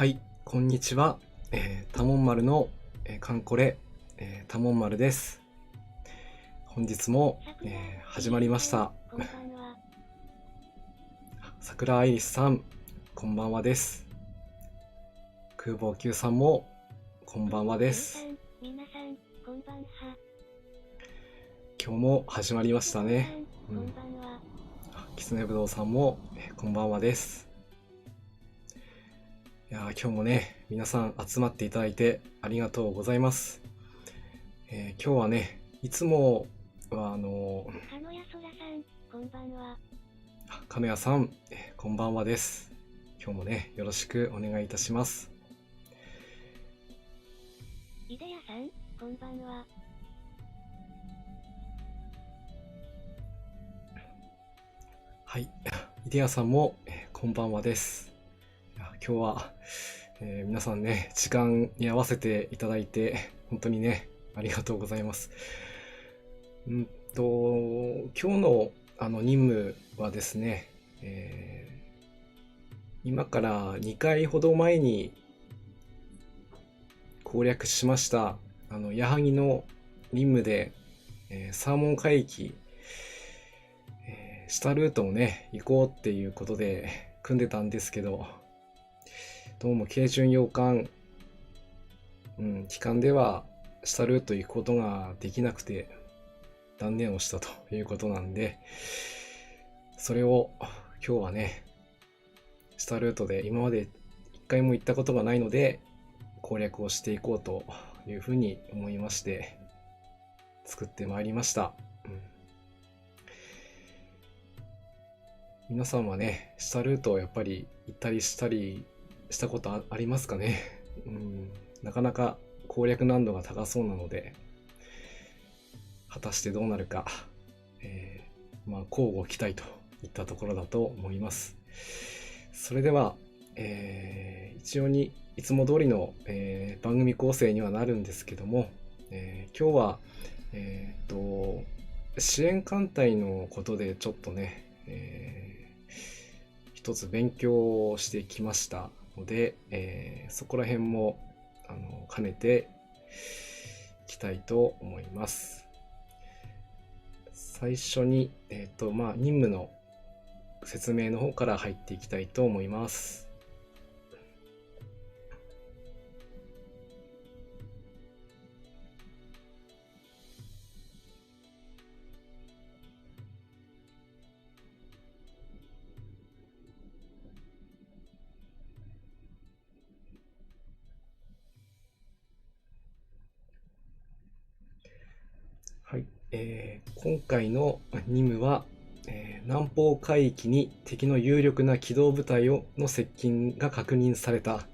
はい、こんにちは。タモン丸の、カンコレ、タモン丸です。本日も、始まりました。こんばんは。桜アイリスさん、こんばんはです。空母 Q さんも、こんばんはです。皆さん、こんばんは。今日も始まりましたね。こんばんは。きつねぶどうさんも、こんばんはです。いや今日もね、皆さん集まっていただいてありがとうございます。今日はね、いつもは鹿野屋そらさん、こんばんは。鹿野屋さん、こんばんはです。今日もね、よろしくお願いいたします。いでやさん、こんばんは。はい、いでやさんも、こんばんはです。今日は、皆さんね、時間に合わせていただいて、本当にね、ありがとうございます。今日の任務はですね、今から2回ほど前に攻略しました矢作の任務で、サーモン海域、下ルートをね行こうっていうことで組んでたんですけど、どうも軽巡洋艦、期間では下ルート行くことができなくて断念をしたということなんで、それを今日はね下ルートで今まで一回も行ったことがないので攻略をしていこうというふうに思いまして作ってまいりました。皆さんはね、下ルートをやっぱり行ったりしたりしたことありますかね。なかなか攻略難度が高そうなので、果たしてどうなるか、乞うご期待といったところだと思います。それでは、一応にいつも通りの、番組構成にはなるんですけども、今日は、支援艦隊のことでちょっとね、一つ勉強してきましたので、そこら辺も兼ねていきたいと思います。最初に、任務の説明の方から入っていきたいと思います。はい、今回の任務は、南方海域に敵の有力な機動部隊の接近が確認された。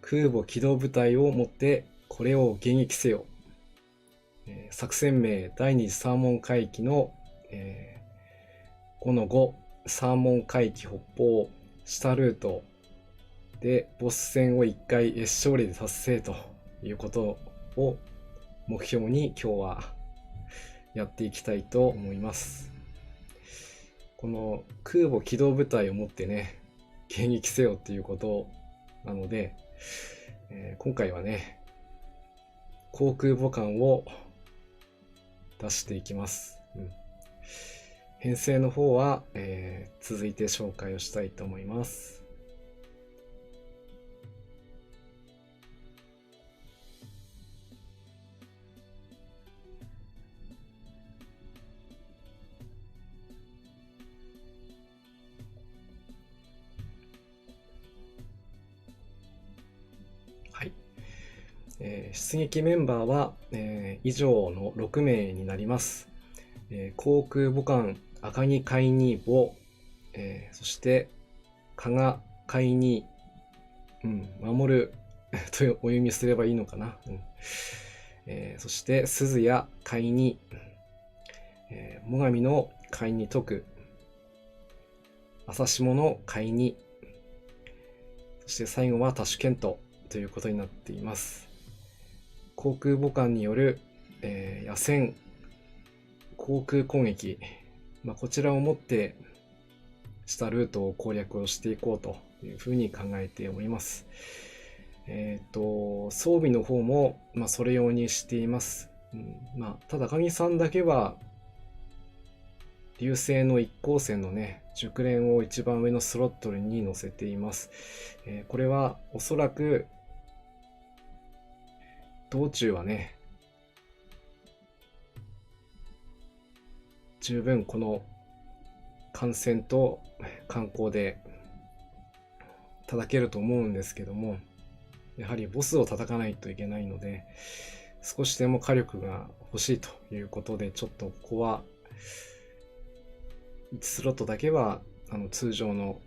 空母機動部隊をもってこれを迎撃せよ。作戦名第二次サーモン海域の、5-5サーモン海域北方下ルートでボス戦を1回勝利で達成ということを目標に今日はやっていきたいと思います。この空母機動部隊を持ってね迎撃せよっていうことなので、今回はね航空母艦を出していきます。編成の方は、続いて紹介をしたいと思います。出撃メンバーは、以上の6名になります。航空母艦赤城海二母、そして加賀海二、守るとお読みすればいいのかな。そして鈴谷海二、最上の海二徳、朝下の海二、そして最後は多種検討ということになっています。航空母艦による、野戦航空攻撃、こちらをもって下ルートを攻略をしていこうというふうに考えております。装備の方も、それ用にしています。ただ、赤木さんだけは、流星の一光線のね、熟練を一番上のスロットルに載せています。これはおそらく、道中はね、十分この観戦と観光で叩けると思うんですけども、やはりボスを叩かないといけないので、少しでも火力が欲しいということで、ちょっとここは1スロットだけは通常の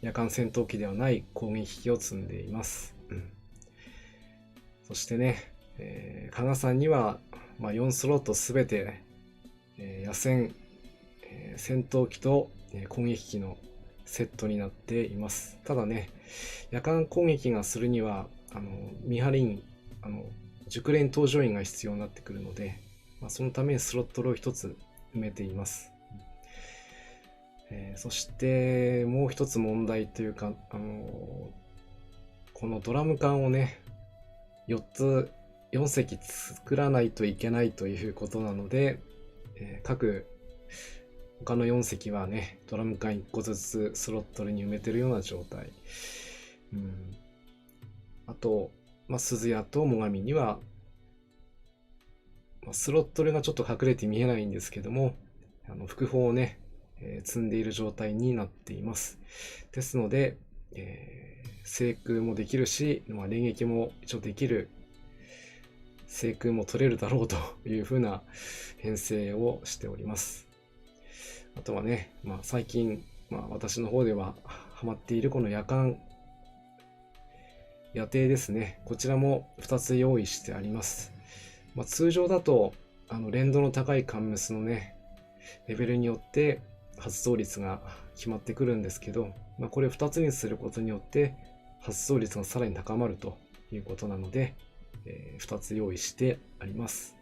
夜間戦闘機ではない攻撃機を積んでいます。そしてね、加賀さんには、4スロットすべて、野戦、戦闘機と、攻撃機のセットになっています。ただね、夜間攻撃がするには見張り員、熟練搭乗員が必要になってくるので、そのためにスロットルを一つ埋めています。そしてもう一つ問題というか、このドラム缶をね、4隻作らないといけないということなので、他の4隻はね、ドラム缶1個ずつスロットルに埋めてるような状態。あと、鈴谷と最上には、スロットルがちょっと隠れて見えないんですけども、副砲をね、積んでいる状態になっています。ですので、制空もできるし、連撃も一応できる、制空も取れるだろうというふうな編成をしております。あとはね、最近、私の方ではハマっているこの夜間夜艇ですね。こちらも2つ用意してあります。通常だと連動の高いカンムスのねレベルによって発動率が決まってくるんですけど、これを2つにすることによって発動率がさらに高まるということなので、2つ用意してあります。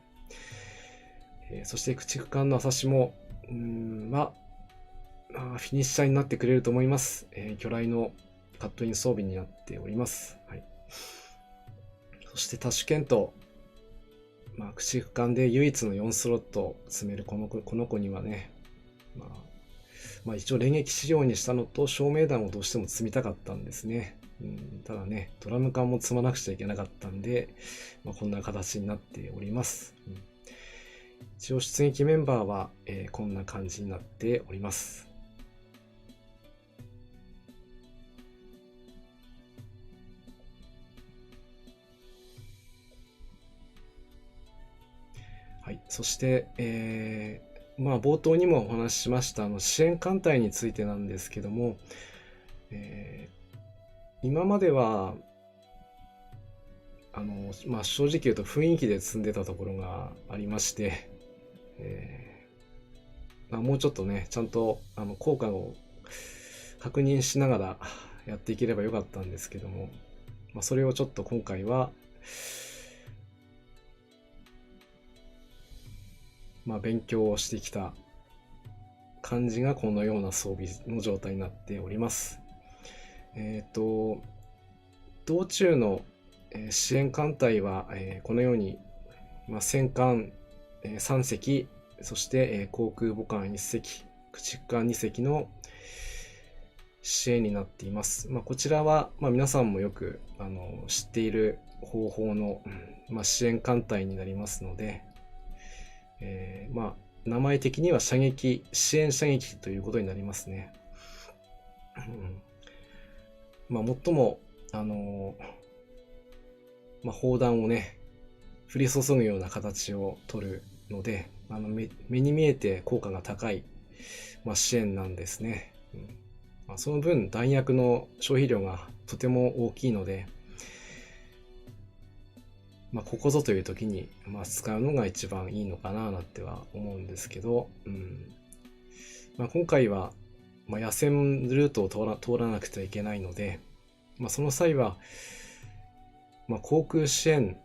そして駆逐艦の朝しもフィニッシャーになってくれると思います。魚雷のカットイン装備になっております。そして多種検討、駆逐艦で唯一の4スロットを積めるこの子にはね、一応連撃仕様にしたのと照明弾をどうしても積みたかったんですね。ただね、ドラム缶も積まなくちゃいけなかったんで、こんな形になっております。一応出撃メンバーは、こんな感じになっております。そして、冒頭にもお話ししました支援艦隊についてなんですけども、今までは正直言うと雰囲気で積んでたところがありまして、もうちょっとねちゃんと効果を確認しながらやっていければよかったんですけども、それをちょっと今回は勉強をしてきた感じがこのような装備の状態になっております。道中の支援艦隊はこのように戦艦3隻、そして航空母艦1隻、駆逐艦2隻の支援になっています。こちらは皆さんもよく知っている方法の支援艦隊になりますので、名前的には射撃、支援射撃ということになりますね。最も砲弾をね降り注ぐような形を取るので目に見えて効果が高い、支援なんですね。その分弾薬の消費量がとても大きいので、ここぞという時に、使うのが一番いいのかななんては思うんですけど、今回は、野戦ルートを通らなくてはいけないので、その際は、航空支援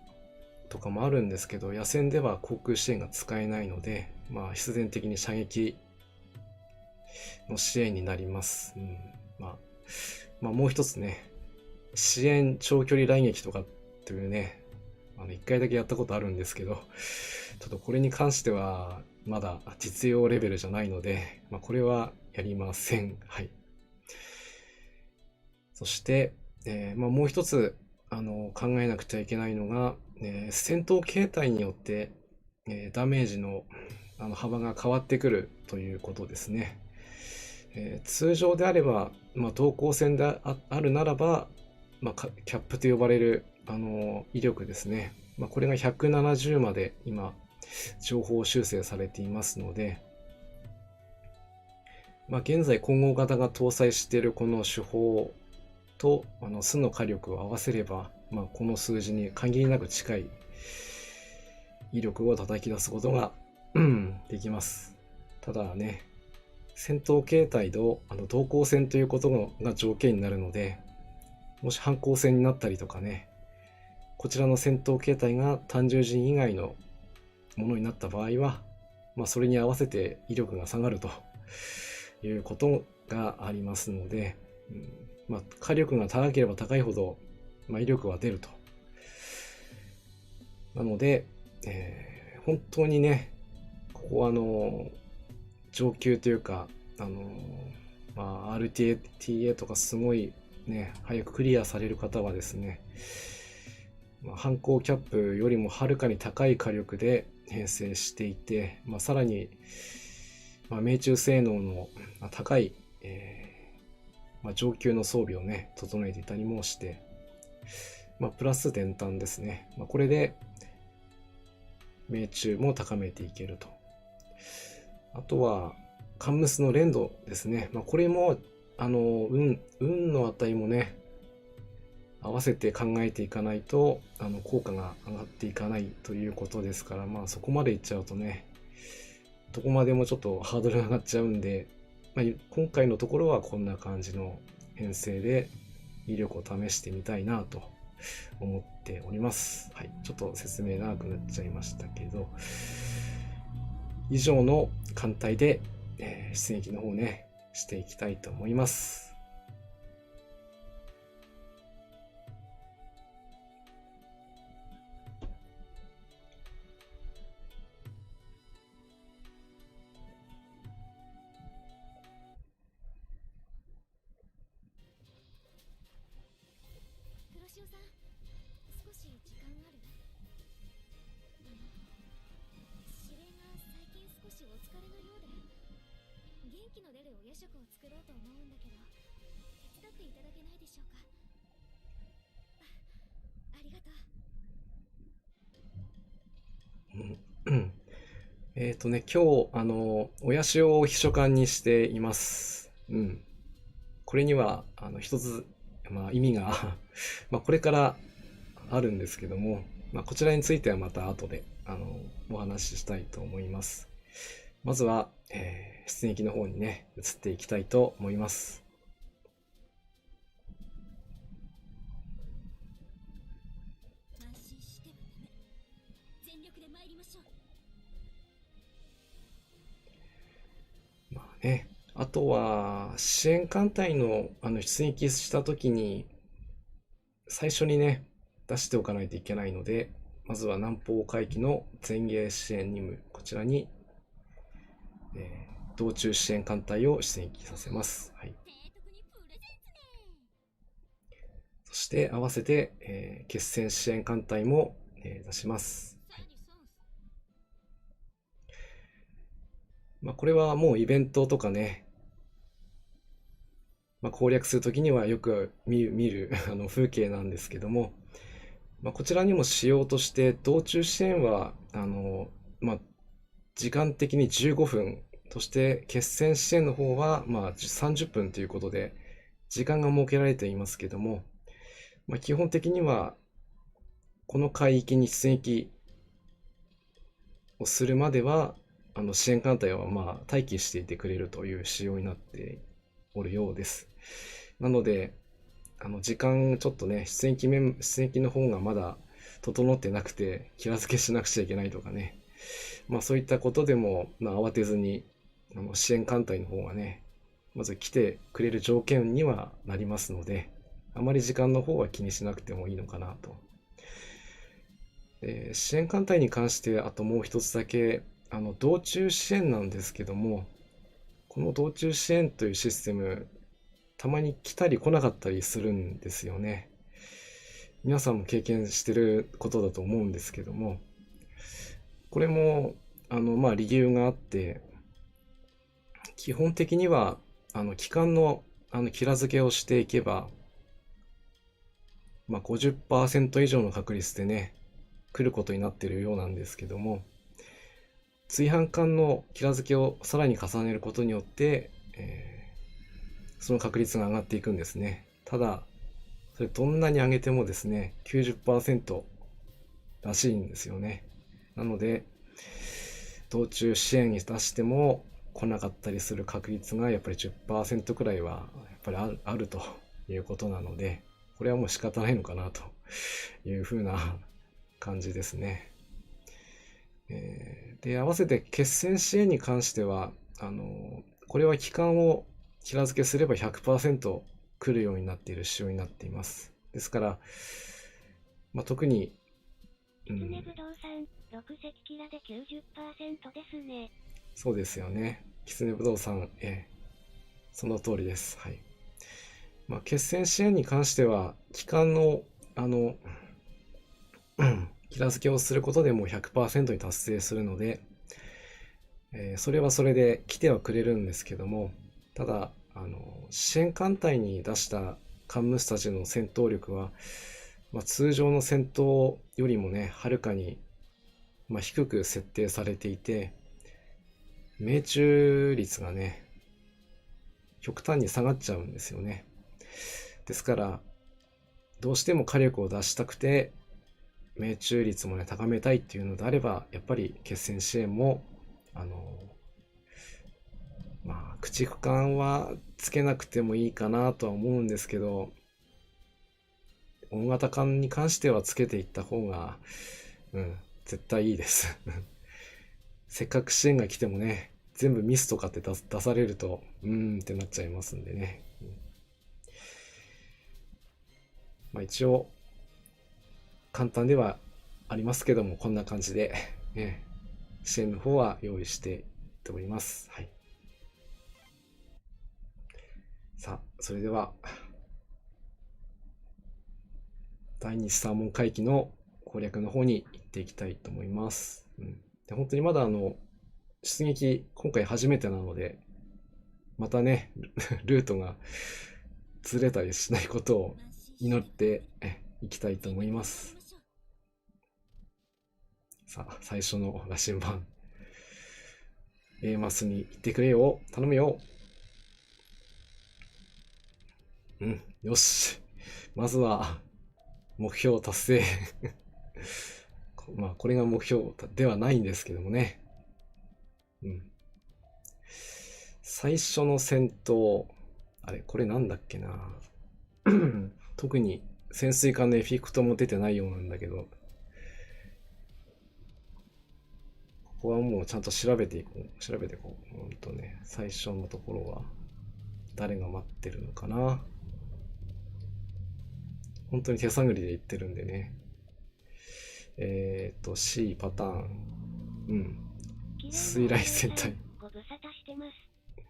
とかもあるんですけど、野戦では航空支援が使えないので、必然的に射撃の支援になります。もう一つね、支援長距離雷撃とかっていうね、一回だけやったことあるんですけど、ちょっとこれに関してはまだ実用レベルじゃないので、これはやりません。はい。そして、もう一つ考えなくちゃいけないのが、戦闘形態によって、ダメージの幅が変わってくるということですね。通常であれば、等高線であるならば、キャップと呼ばれる威力ですね。これが170まで今情報修正されていますので、現在混合型が搭載しているこの手法と巣の火力を合わせれば、この数字に限りなく近い威力を叩き出すことができます。ただね、戦闘形態と等高線ということが条件になるので、もし反光線になったりとかね、こちらの戦闘形態が単獣陣以外のものになった場合は、それに合わせて威力が下がるということがありますので、火力が高ければ高いほど、威力は出ると。なので、本当にね、ここ上級というか、RTA とかすごいね、早くクリアされる方はですね、反光キャップよりもはるかに高い火力で編成していて、さらに、命中性能の高い、上級の装備をね、整えていたりもして、プラス電炭ですね。これで、命中も高めていけると。あとは、カンムスの連動ですね。これも、運の値もね、合わせて考えていかないと、効果が上がっていかないということですから、そこまでいっちゃうとね、どこまでもちょっとハードルが上がっちゃうんで、今回のところはこんな感じの編成で威力を試してみたいなと思っております。はい、ちょっと説明長くなっちゃいましたけど、以上の艦隊で、出撃の方ね、していきたいと思います。黒潮さん、少し時間ある？指令が最近少しお疲れのようで、元気の出るお夜食を作ろうと思うんだけど、手伝っていただけないでしょうか？ありがとう。今日、親潮を秘書官にしています。これには、一つ、意味がこれからあるんですけども、こちらについてはまた後で、お話ししたいと思います。まずは、出撃の方にね、移っていきたいと思います。安心してはダメ。全力で参りましょう。あとは、支援艦隊の出撃した時に、最初にね、出しておかないといけないので、まずは南方海域の前衛支援任務、こちらに、道中支援艦隊を出撃させます。はい。そして合わせて、決戦支援艦隊も、出します。これはもうイベントとかね、攻略するときにはよく見る風景なんですけども、こちらにも仕様として道中支援は時間的に15分、そして決戦支援の方は30分ということで時間が設けられていますけども、基本的にはこの海域に出撃をするまでは支援艦隊は待機していてくれるという仕様になっておるようです。なので、時間ちょっとね、出撃の方がまだ整ってなくて、気ら付けしなくちゃいけないとかね。そういったことでも、慌てずに、支援艦隊の方がね、まず来てくれる条件にはなりますので、あまり時間の方は気にしなくてもいいのかなと。支援艦隊に関して、あともう一つだけ、道中支援なんですけども、この道中支援というシステム、たまに来たり来なかったりするんですよね。皆さんも経験してることだと思うんですけども、これも、理由があって、基本的には、期間の、キラ付けをしていけば、50% 以上の確率でね、来ることになっているようなんですけども、追犯艦のキラ付けをさらに重ねることによって、その確率が上がっていくんですね。ただ、それどんなに上げてもですね、90% らしいんですよね。なので、道中支援に出しても来なかったりする確率がやっぱり 10% くらいはやっぱりあるということなので、これはもう仕方ないのかなというふうな感じですね。で、合わせて決戦支援に関しては、これは期間をキラ付けすれば 100% 来るようになっている仕様になっています。ですから、特に、キツネブドウさん、6隻キラで 90% ですね。そうですよね。キツネブドウさん、その通りです。はい。決戦支援に関しては、期間の、キラ付けをすることでもう 100% に達成するので、それはそれで来てはくれるんですけども、ただ、支援艦隊に出したカンムスたちの戦闘力は、通常の戦闘よりもね、はるかに、低く設定されていて、命中率がね、極端に下がっちゃうんですよね。ですから、どうしても火力を出したくて、命中率もね、高めたいっていうのであれば、やっぱり決戦支援も、駆逐艦はつけなくてもいいかなとは思うんですけど、大型艦に関してはつけていった方が、絶対いいです。せっかく支援が来てもね、全部ミスとかって出されると、ってなっちゃいますんでね。一応、簡単ではありますけども、こんな感じで、支援の方は用意していっております。はい。さあ、それでは、第二次三門回帰の攻略の方に行っていきたいと思います。で本当にまだ出撃、今回初めてなので、またね、ルートがずれたりしないことを祈っていきたいと思います。さあ、最初の羅針盤。A マスに行ってくれよ。頼むよ。よし。まずは、目標達成。これが目標ではないんですけどもね。最初の戦闘。あれ、これなんだっけな。特に潜水艦のエフェクトも出てないようなんだけど、ここはもうちゃんと調べていこう。最初のところは、誰が待ってるのかな。本当に手探りで言ってるんでね。C パターン。水雷戦隊。ご無沙汰してます。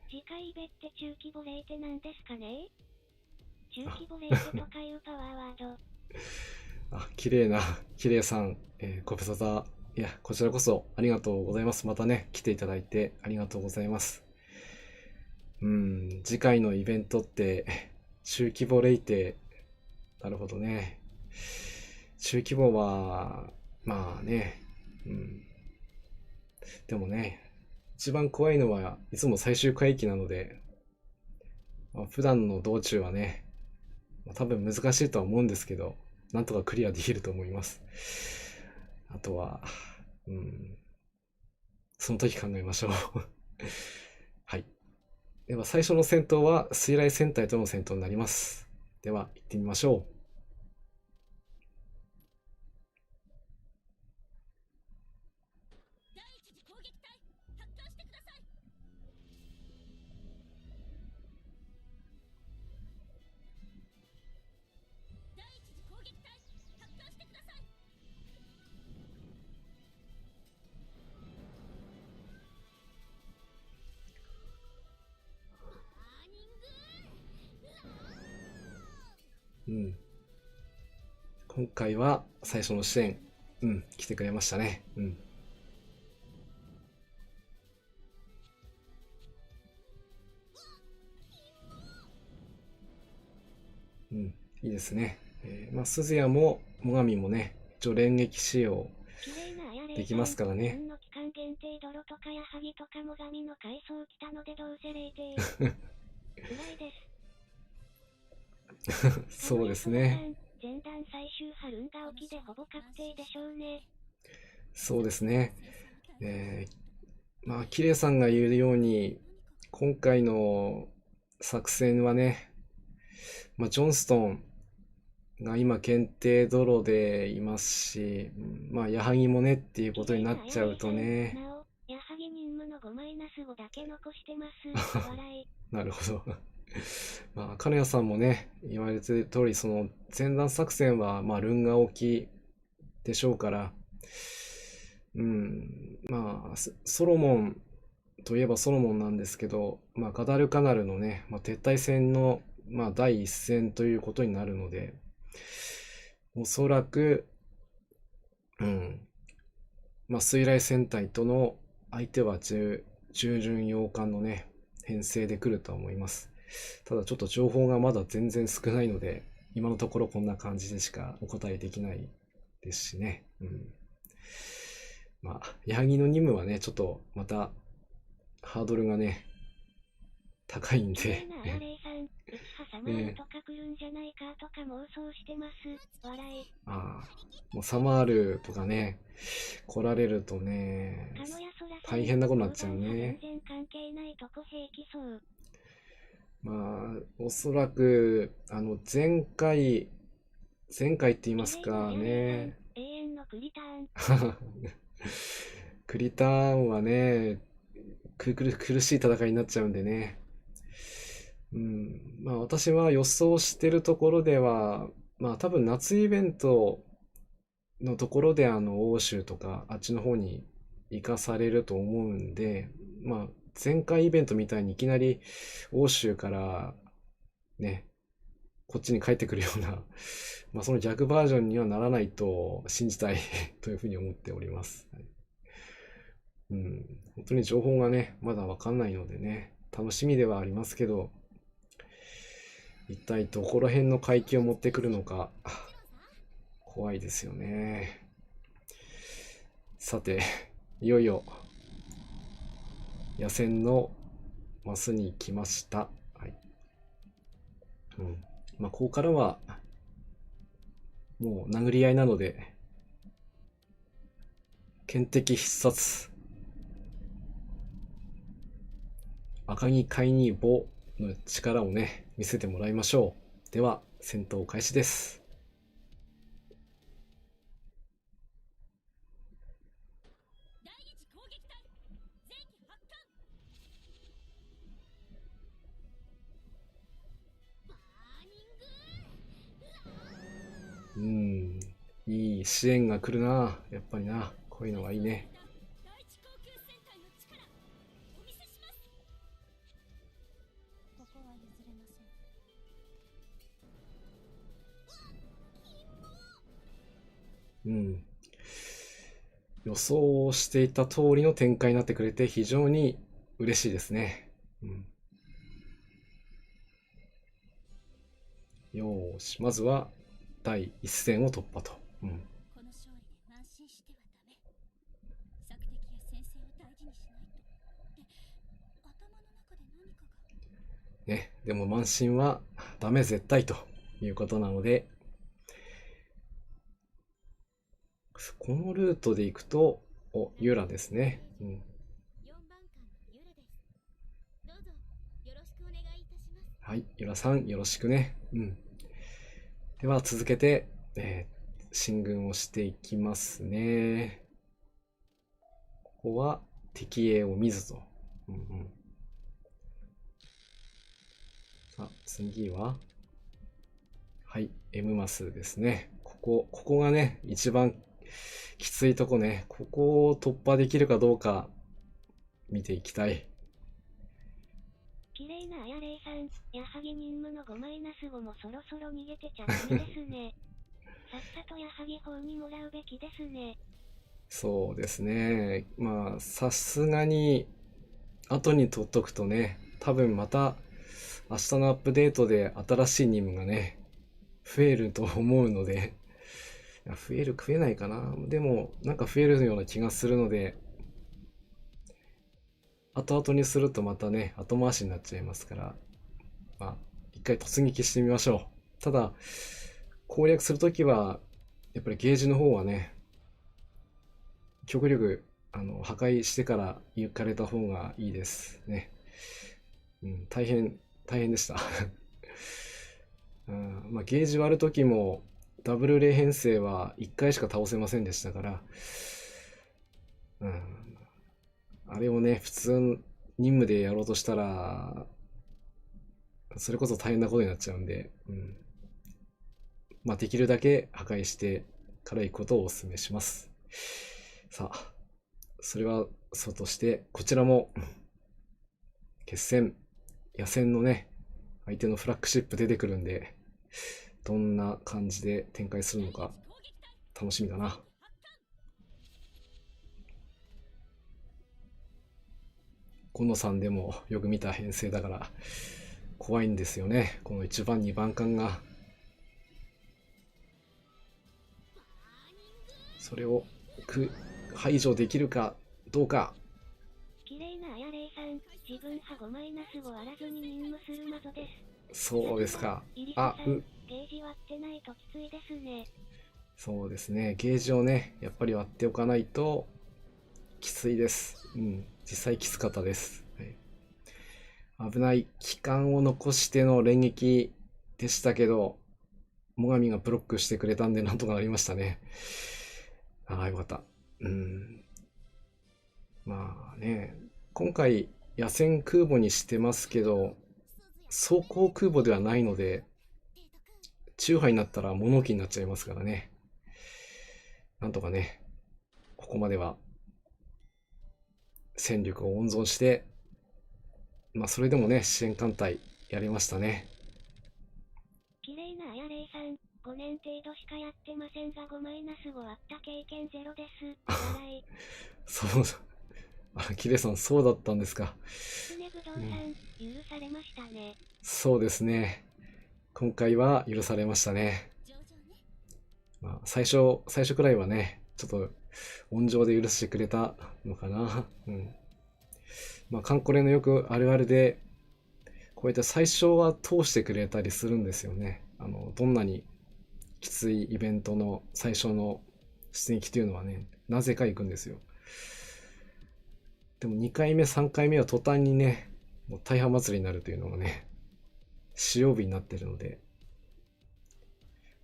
次回イベって中規模レーテなんですかね。中規模レーテとかいうパワーワード。綺麗さん、ご無沙汰。いや、こちらこそありがとうございます。またね、来ていただいてありがとうございます。次回のイベントって、中規模レイテ、なるほどね。中規模は、でもね、一番怖いのはいつも最終回帰なので、普段の道中はね、多分難しいとは思うんですけど、なんとかクリアできると思います。あとは、その時考えましょう。はい。では最初の戦闘は水雷戦隊との戦闘になります。では行ってみましょう。。今回は最初の支援、来てくれましたね。いいですね。鈴谷も最上もね、一応連撃仕様できますからね。の期間限定泥とか矢作とか最上の階層来たのでどうせ0点。ぐらいです。そうですね。前段最終波ルンが起きでほぼ確定でしょうね。そうですね。キレイさんが言うように、今回の作戦はね、ジョンストンが今検定泥でいますし、矢作もねっていうことになっちゃうとね。なお、矢作任務の5マイナス5だけ残してます。笑い。なるほど。金谷さんもね、言われてる通り、その前段作戦は、ルンガ置きでしょうから、ソロモンといえばソロモンなんですけど、ガダルカナルのね、撤退戦の、第一戦ということになるので、おそらく、水雷戦隊との相手は従順洋艦のね、編成で来ると思います。ただちょっと情報がまだ全然少ないので、今のところこんな感じでしかお答えできないですしね。矢作の任務はね、ちょっとまたハードルがね、高いんで。とか来るんじゃないかとか妄想してます。笑い。もうサマールとかね、来られるとね、大変なことになっちゃうね。全然関係ないとこ平気そう。おそらく、前回って言いますかね。永遠のクリターン。クリターンはね、苦しい戦いになっちゃうんでね。私は予想してるところでは、多分夏イベントのところで欧州とかあっちの方に行かされると思うんで、前回イベントみたいにいきなり欧州からね、こっちに帰ってくるような、その逆バージョンにはならないと信じたいというふうに思っております。本当に情報がね、まだわかんないのでね、楽しみではありますけど、一体どこら辺の階級を持ってくるのか、怖いですよね。さて、いよいよ、野戦のマスに来ました。ここからは、もう殴り合いなので、剣敵必殺。赤木海に棒の力をね、見せてもらいましょう。では、戦闘開始です。いい支援が来るな。やっぱりな。こういうのがいいね。予想していた通りの展開になってくれて非常に嬉しいですね。よーし、まずは第一戦を突破と。この勝利で慢心してはダメ。索敵や先生を大事にしないと。頭の中で何かが。ね、でも慢心はダメ絶対ということなので、このルートで行くと、ユラですね。4番艦のユラです。どうぞよろしくお願いいたします。はい、ユラさんよろしくね。では続けて、進軍をしていきますね。ここは敵影を見ずと。さあ、次は、はい、M マスですね。ここがね、一番きついとこね。ここを突破できるかどうか見ていきたい。綺麗なあやれいさん、やはぎ任務の5マイナス5もそろそろ逃げてちゃダメですね。さっさとやはぎ法にもらうべきですね。そうですね。まあ、さすがに、後に取っとくとね、多分また、明日のアップデートで新しい任務がね、増えると思うので、いや増える、増えないかな。でも、なんか増えるような気がするので、後々にするとまたね、後回しになっちゃいますから、まあ、一回突撃してみましょう。ただ、攻略するときは、やっぱりゲージの方はね、極力、破壊してから行かれた方がいいですね。うん、大変でした。うん、まあ、ゲージ割るときも、ダブル零編成は1回しか倒せませんでしたから、うん、あれをね、普通任務でやろうとしたら、それこそ大変なことになっちゃうんで、うん、まあ、できるだけ破壊してから行くことをお勧めします。さあ、それはそうとして、こちらも、決戦、野戦のね、相手のフラッグシップ出てくるんで、どんな感じで展開するのか楽しみだな。コノさんでもよく見た編成だから怖いんですよね。この1番2番艦が。それを排除できるかどうか。綺麗なあやれいさん、自分派5マイナス5あらずに任務する謎です。そうですか。ゲージ割ってないときついですね。そうですね。ゲージをね、やっぱり割っておかないときついです。うん。実際きつかったです。はい、危ない期間を残しての連撃でしたけど、最上がブロックしてくれたんでなんとかなりましたね。ああ、よかった。うん。まあね、今回野戦空母にしてますけど、装甲空母ではないので、中波になったら物置になっちゃいますからね。なんとかね、ここまでは戦力を温存して、まあそれでもね、支援艦隊やりましたね。綺麗なあやれいさん、5年程度しかやってませんが5マイナス5あった経験ゼロです。笑い。そうだ。キレさん、そうだったんですか。キツネブドウさん、許されましたね。そうですね。今回は許されましたね。まあ、最初くらいはね、ちょっと温情で許してくれたのかな。うん。まあ、カンコレのよくあるあるで、こうやって最初は通してくれたりするんですよね。どんなにきついイベントの最初の出撃というのはね、なぜか行くんですよ。でも2回目、3回目は途端にね、もう大破祭りになるというのがね、使用日になってるので、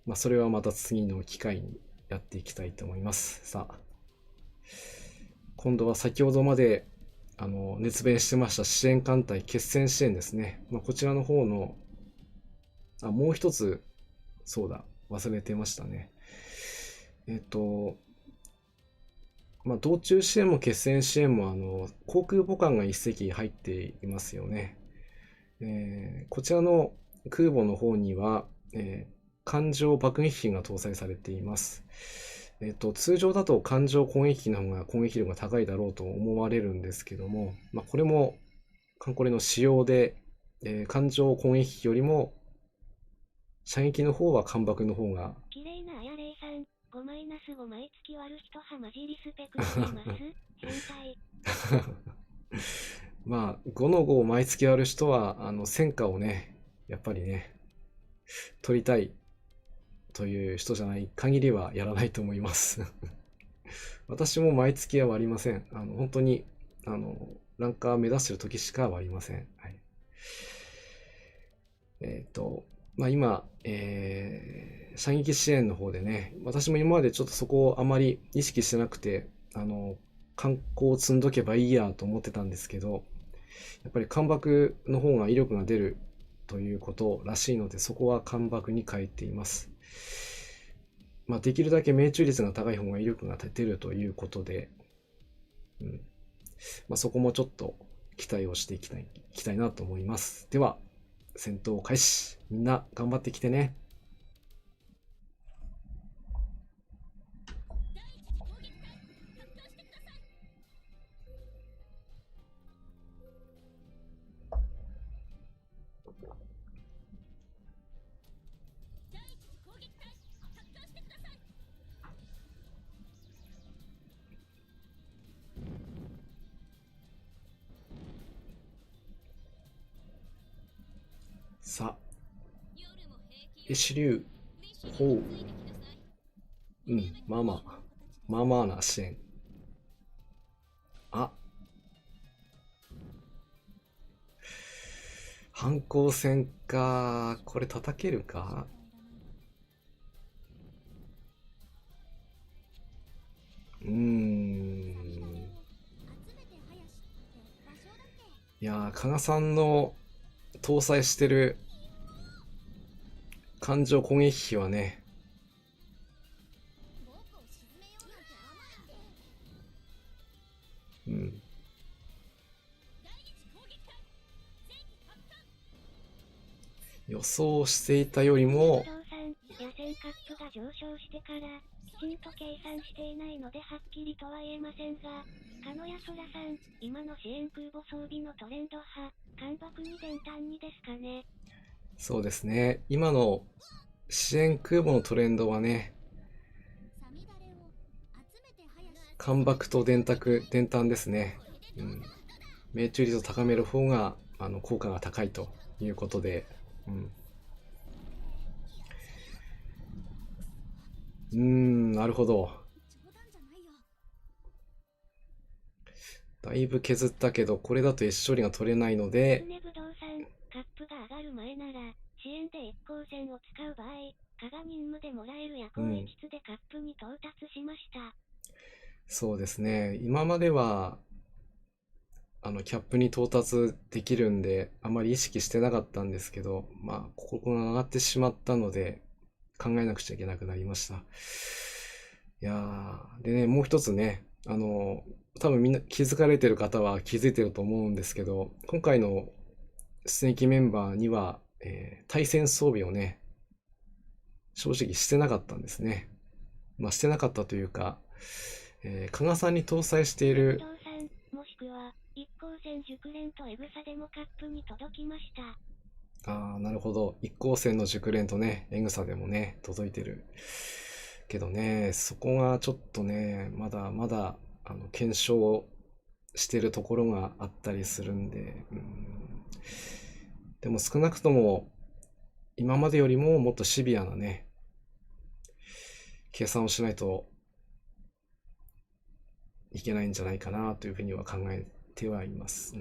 まあそれはまた次の機会にやっていきたいと思います。さあ、今度は先ほどまで熱弁してました支援艦隊決戦支援ですね。まあ、こちらの方の、もう一つ、そうだ、忘れてましたね。まあ、道中支援も決戦支援も航空母艦が一隻入っていますよね。こちらの空母の方には、艦上爆撃機が搭載されています。通常だと艦上攻撃機の方が攻撃力が高いだろうと思われるんですけども、まあ、これも艦これの仕様で、艦上攻撃機よりも射撃の方は艦爆の方が綺麗なあやれいさん、5マイナス5毎月割る人はマジリスペクトしてます変態。まあ5の5を毎月割る人は戦果をねやっぱりね取りたいという人じゃない限りはやらないと思います私も毎月は割りません。本当にランカー目指してる時しか割りません。はい、まあ今、射撃支援の方でね、私も今までちょっとそこをあまり意識してなくて、観光を積んどけばいいやと思ってたんですけど、やっぱり艦爆の方が威力が出るということらしいので、そこは艦爆に変えています。まあ、できるだけ命中率が高い方が威力が出るということで、まあ、そこもちょっと期待をしていきたいなと思います。では、戦闘開始。みんな頑張ってきてね。さあ、エシリュウ、ほう。まあまあな支援。あ、反抗戦か。これ叩けるか。いやー、加賀さんの搭載してる感情攻撃機はね、予想していたよりも、野戦カップが上昇してからきちんと計算していないのではっきりとは言えませんが、鹿野や空さん、今の支援空母装備のトレンド派、艦爆に電炭にですかね。そうですね。今の支援空母のトレンドはね、艦爆と電炭ですね。命中率を高める方が効果が高いということで、なるほど。だいぶ削ったけど、これだと S 処理が取れないので、ぶどうさん、カップが上がる前なら、支援で一光線を使う場合、加賀任務でもらえる夜光液でカップに到達しました。そうですね。今までは、キャップに到達できるんで、あまり意識してなかったんですけど、ここが上がってしまったので、考えなくちゃいけなくなりました。いやー、でね、もう一つね、多分みんな気づかれてる方は気づいてると思うんですけど、今回の出役メンバーには、対戦装備をね、正直してなかったんですね。してなかったというか、加賀さんに搭載している、もしくは一光線熟練とエグサでもカップに届きました。なるほど。一光線の熟練とね、エグサでもね、届いてる。けどね、そこがちょっとね、まだまだ、検証してるところがあったりするんで、でも少なくとも、今までよりももっとシビアなね、計算をしないといけないんじゃないかなというふうには考えてはいます。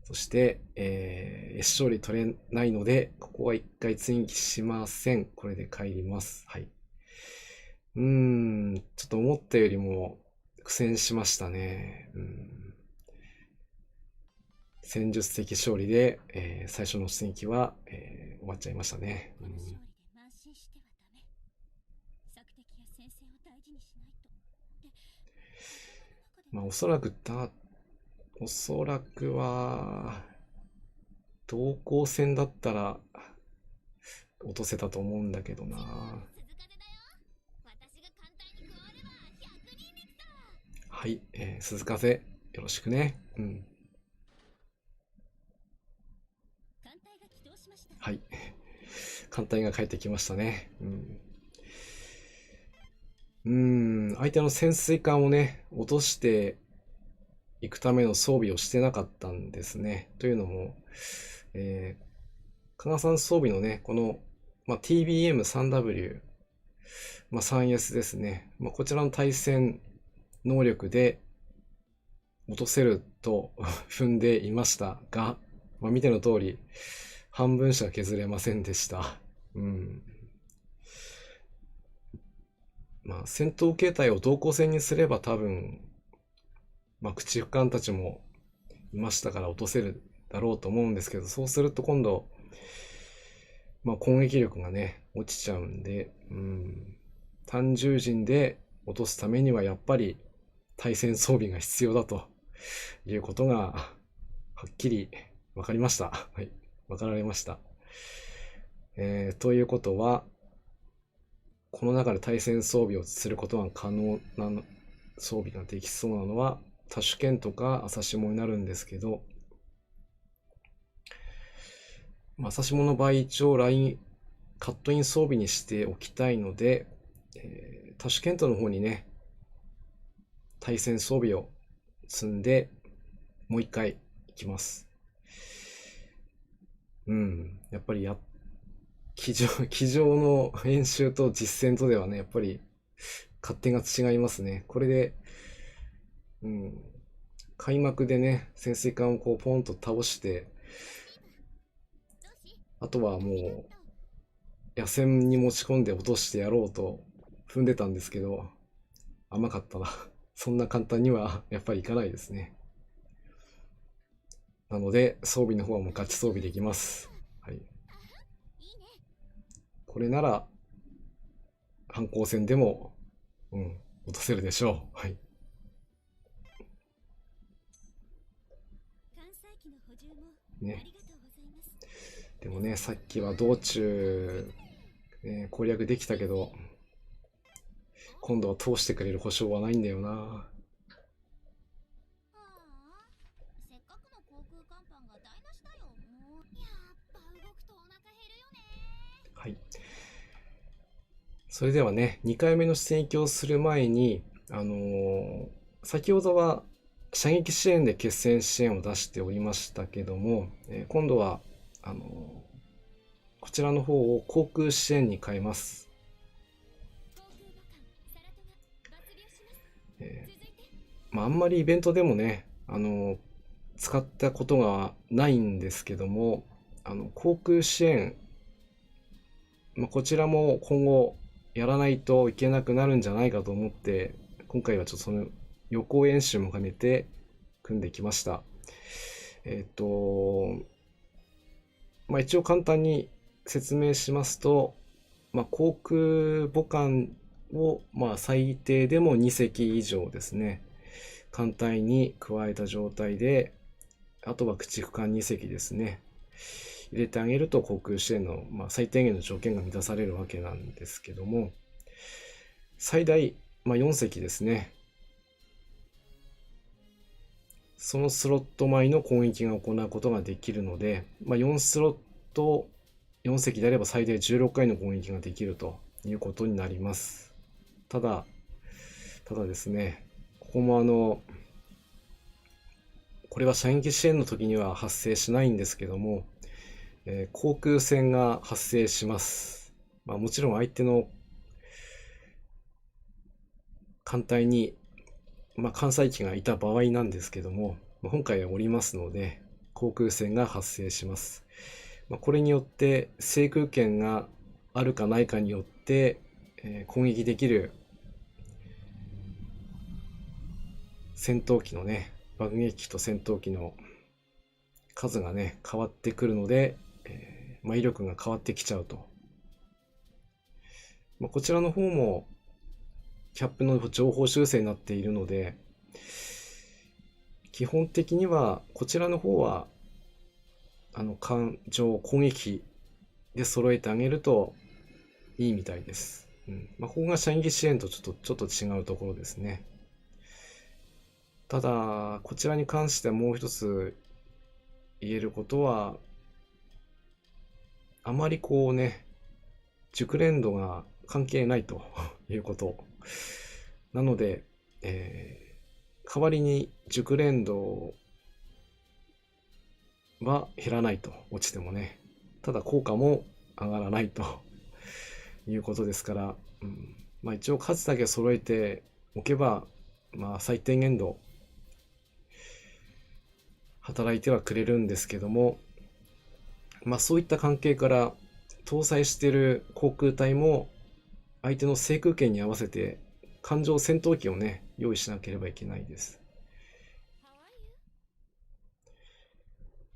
そして、S 勝利取れないので、ここは一回追撃しません。これで帰ります。はい。ちょっと思ったよりも苦戦しましたね。戦術的勝利で、最初の出撃は、終わっちゃいましたね。おそらくは、同行戦だったら落とせたと思うんだけどな。はい、鈴風、よろしくね。はい。艦隊が帰ってきましたね。相手の潜水艦をね、落としていくための装備をしてなかったんですね。というのも、加賀さん装備のね、この、TBM3W、3S ですね。こちらの対戦能力で落とせると踏んでいましたが、見ての通り、半分しか削れませんでした。戦闘形態を同行戦にすれば多分、駆逐艦たちもいましたから落とせるだろうと思うんですけど、そうすると今度、攻撃力がね、落ちちゃうんで、単獣陣で落とすためにはやっぱり対戦装備が必要だということがはっきり分かりました。はい。分かられました。ということは、この中で対戦装備をすることが可能な装備ができそうなのは、多種剣とか朝霜になるんですけど、朝霜の場合、一応カットイン装備にしておきたいので、多種剣闘の方にね、対戦装備を積んで、もう一回いきます。やっぱり机上の演習と実戦とではね、やっぱり勝手が違いますね。これで、開幕でね、潜水艦をこうポンと倒して、あとはもう、野戦に持ち込んで落としてやろうと踏んでたんですけど、甘かったな。そんな簡単にはやっぱりいかないですね。なので、装備の方はもうガチ装備でいきます。はい。これなら、反抗戦でも、落とせるでしょう。はい。ね。でもね、さっきは道中、攻略できたけど、今度は通してくれる保証はないんだよな。せっかくの航空甲板が台無しだよ。もうやっぱ動くとお腹減るよね。はい。それではね、2回目の戦役をする前に、先ほどは射撃支援で決戦支援を出しておりましたけども、今度は、こちらの方を航空支援に変えます。あんまりイベントでもね、使ったことがないんですけども、航空支援、こちらも今後やらないといけなくなるんじゃないかと思って、今回はちょっとその予行演習も兼ねて組んできました。一応簡単に説明しますと、航空母艦を、最低でも2隻以上ですね、艦隊に加えた状態で、あとは駆逐艦2隻ですね、入れてあげると航空支援の、最低限の条件が満たされるわけなんですけども、最大、4隻ですね。そのスロット前の攻撃が行うことができるので、4スロット4隻であれば最大16回の攻撃ができるということになります。ただですね、ここもこれは射撃支援の時には発生しないんですけども、航空戦が発生します。もちろん相手の艦隊に、艦載機がいた場合なんですけども、今回はおりますので、航空戦が発生します。これによって制空権があるかないかによって、攻撃できる戦闘機のね、爆撃機と戦闘機の数がね、変わってくるので、威力が変わってきちゃうと。こちらの方もキャップの情報修正になっているので、基本的にはこちらの方は艦上攻撃で揃えてあげるといいみたいです。ここが射撃支援とちょっと違うところですね。ただ、こちらに関してはもう一つ言えることは、あまりこうね、熟練度が関係ないということ。なので、代わりに熟練度は減らないと、落ちてもね。ただ効果も上がらないということですから、一応数だけ揃えておけば、最低限度働いてはくれるんですけども、そういった関係から搭載している航空隊も相手の制空権に合わせて艦上戦闘機をね、用意しなければいけないです。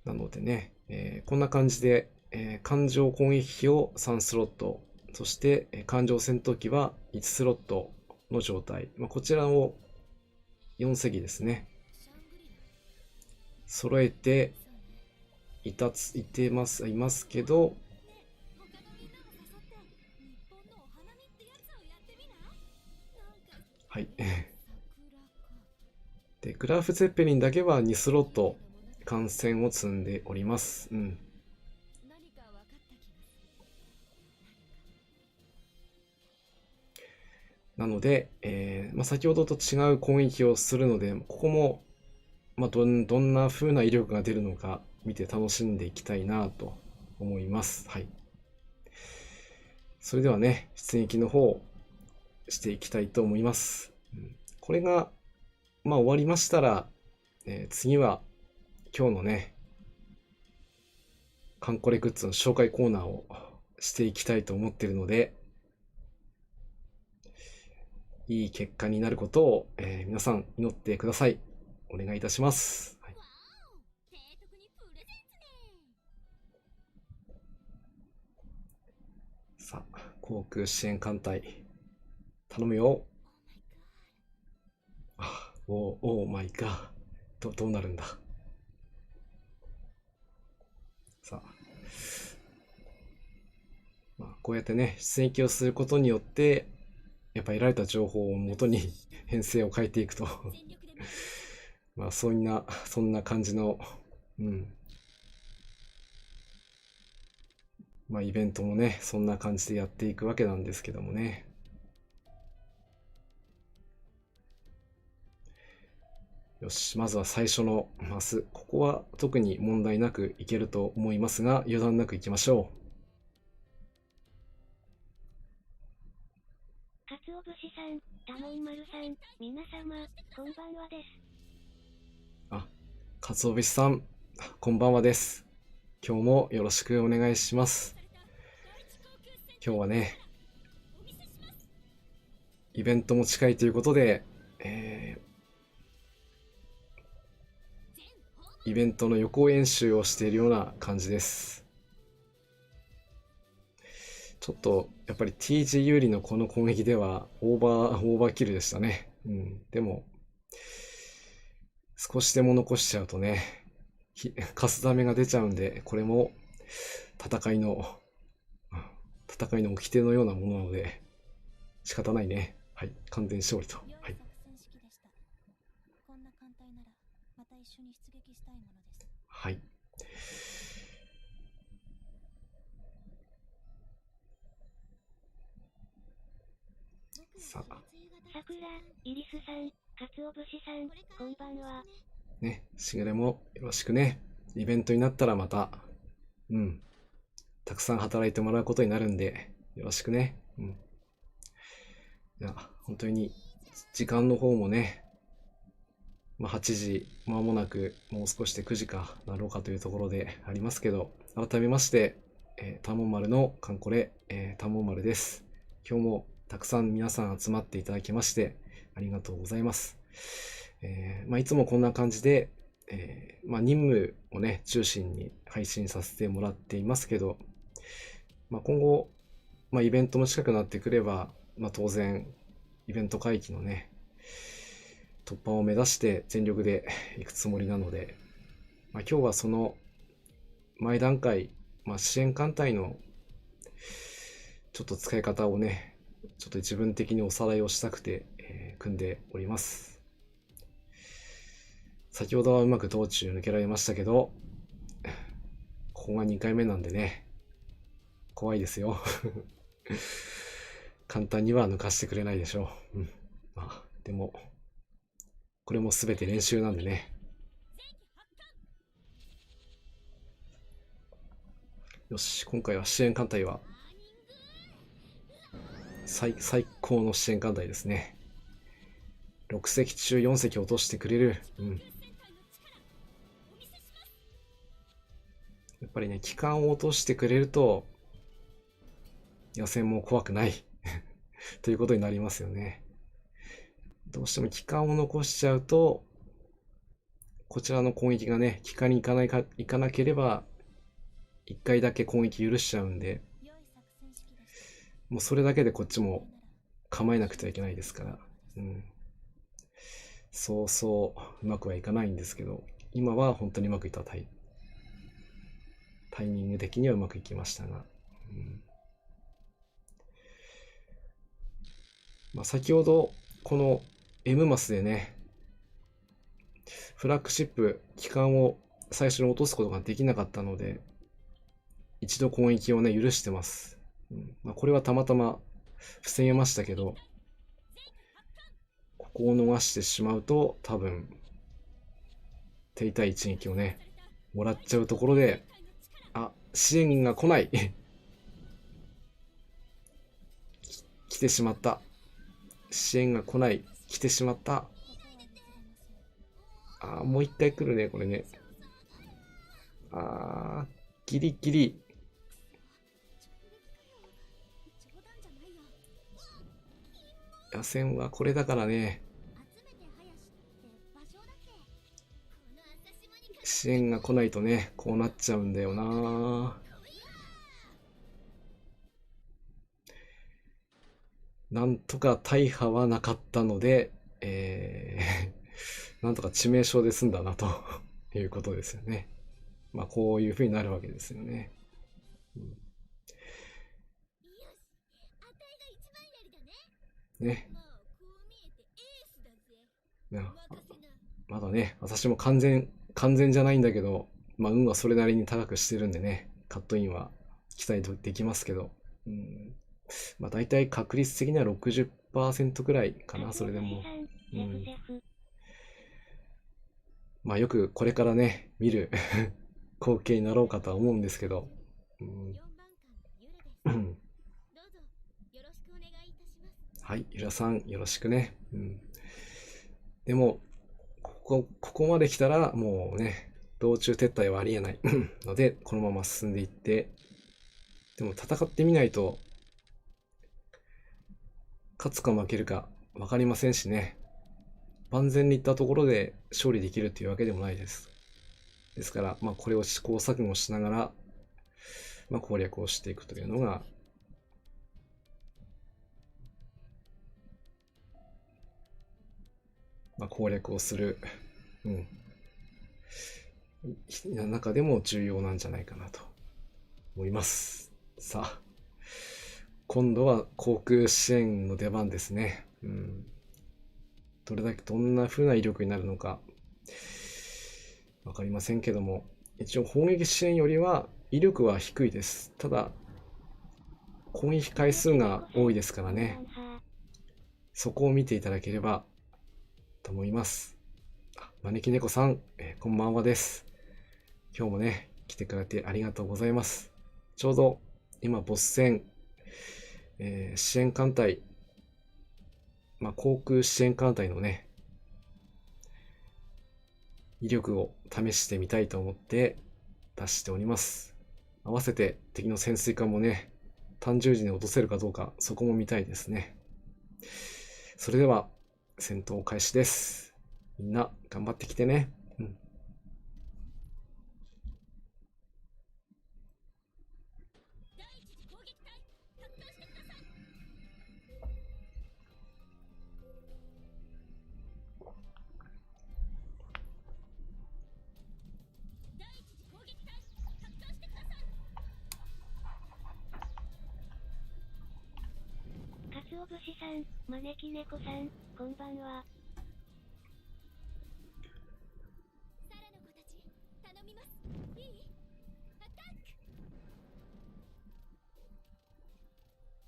なのでね、こんな感じで、艦上攻撃機を3スロット、そして艦上戦闘機は1スロットの状態。こちらを4隻ですね。揃えていますけど、他のみんなも誘って日本のお花見ってやつをやってみな。なんかはい。桜か。で、グラフゼッペリンだけは2スロット観戦を積んでおります。うん。何か分かった気がする。なので、先ほどと違う攻撃をするので、ここも、どんな風な威力が出るのか見て楽しんでいきたいなと思います。はい。それではね、出撃の方をしていきたいと思います。これが、終わりましたら、次は今日のね、カンコレグッズの紹介コーナーをしていきたいと思っているので、いい結果になることを、皆さん祈ってください。お願いいたします。はい、提督にプレゼンツね。さあ、航空支援艦隊、頼むよ。オーマイガー。どうなるんだ。さあ、こうやってね、出撃をすることによって、やっぱ得られた情報をもとに編成を変えていくと全力でね。そんな感じの、イベントもね、そんな感じでやっていくわけなんですけどもね。よし、まずは最初のマス。ここは特に問題なくいけると思いますが、油断なくいきましょかつお節さん、たもんまるさん、皆様、こんばんはです。う。かつお節さん、こんばんはです。今日もよろしくお願いします。今日はね、イベントも近いということで、イベントの予行演習をしているような感じです。ちょっとやっぱり TG 有利のこの攻撃ではオーバーキルでしたね。でも少しでも残しちゃうとね、カスダメが出ちゃうんで、これも戦いの掟のようなものなので仕方ないね。はい、完全勝利と。はい。こんな艦隊ならまた一緒に出撃したいものです。はい。さあ。さくら、イリスさん、かつお節さん、こんばんは。ね、しぐれもよろしくね。イベントになったらまた、たくさん働いてもらうことになるんで、よろしくね。いや、本当に、時間の方もね、8時、間もなく、もう少しで9時かなろうかというところでありますけど、改めまして、タモン丸のカンコレ、タモン丸です。今日もたくさん皆さん集まっていただきまして、ありがとうございます。いつもこんな感じで、任務をね、中心に配信させてもらっていますけど、今後、イベントも近くなってくれば、当然、イベント回帰のね、突破を目指して全力でいくつもりなので、今日はその前段階、支援艦隊のちょっと使い方をね、ちょっと自分的におさらいをしたくて、組んでおります。先ほどはうまく道中抜けられましたけど、ここが2回目なんでね、怖いですよ。簡単には抜かしてくれないでしょう。でも、これも全て練習なんでね。よし、今回は支援艦隊は最高の支援艦隊ですね。6隻中4隻落としてくれる。やっぱりね、機関を落としてくれると、野戦も怖くないということになりますよね。どうしても機関を残しちゃうと、こちらの攻撃がね、機関に行かなければ、1回だけ攻撃許しちゃうんで、もうそれだけでこっちも構えなくてはいけないですから、そうそううまくはいかないんですけど、今は本当にうまくいったタイミング的にはうまくいきましたが、先ほどこの M マスでね、フラッグシップ旗艦を最初に落とすことができなかったので、一度攻撃をね許してます。これはたまたま防げましたけど、ここを逃してしまうと多分手痛い一撃をねもらっちゃうところで、支援が来ない来てしまった。支援が来ない。来てしまった。もう一回来るね、これね。ギリギリ。野戦はこれだからね。支援が来ないとね、こうなっちゃうんだよな。なんとか大破はなかったので、なんとか致命傷で済んだなということですよね。こういう風になるわけですよね。ね。まだね、私も完全じゃないんだけど、運はそれなりに高くしてるんでね、カットインは期待できますけど、大体確率的には 60% くらいかな、それでも。よくこれからね、見る光景になろうかとは思うんですけど、はい、ゆらさんよろしくね。でも、ここまで来たらもうね、道中撤退はありえないので、このまま進んでいって、でも戦ってみないと、勝つか負けるか分かりませんしね。万全にいったところで勝利できるっていうわけでもないです。ですから、これを試行錯誤しながら、攻略をしていくというのが、攻略をする、中でも重要なんじゃないかなと思います。さあ、今度は航空支援の出番ですね。どんな風な威力になるのかわかりませんけども、一応砲撃支援よりは威力は低いです。ただ攻撃回数が多いですからね、そこを見ていただければと思います。招き猫さん、こんばんはです。今日もね来てくれてありがとうございます。ちょうど今ボス戦、支援艦隊、航空支援艦隊のね威力を試してみたいと思って出しております。合わせて敵の潜水艦もね単獣時に落とせるかどうか、そこも見たいですね。それでは戦闘開始です。みんな頑張ってきてね。かつお節さん、招き猫さん、こんばんは。サラの子たち、頼みます。いい？アタック！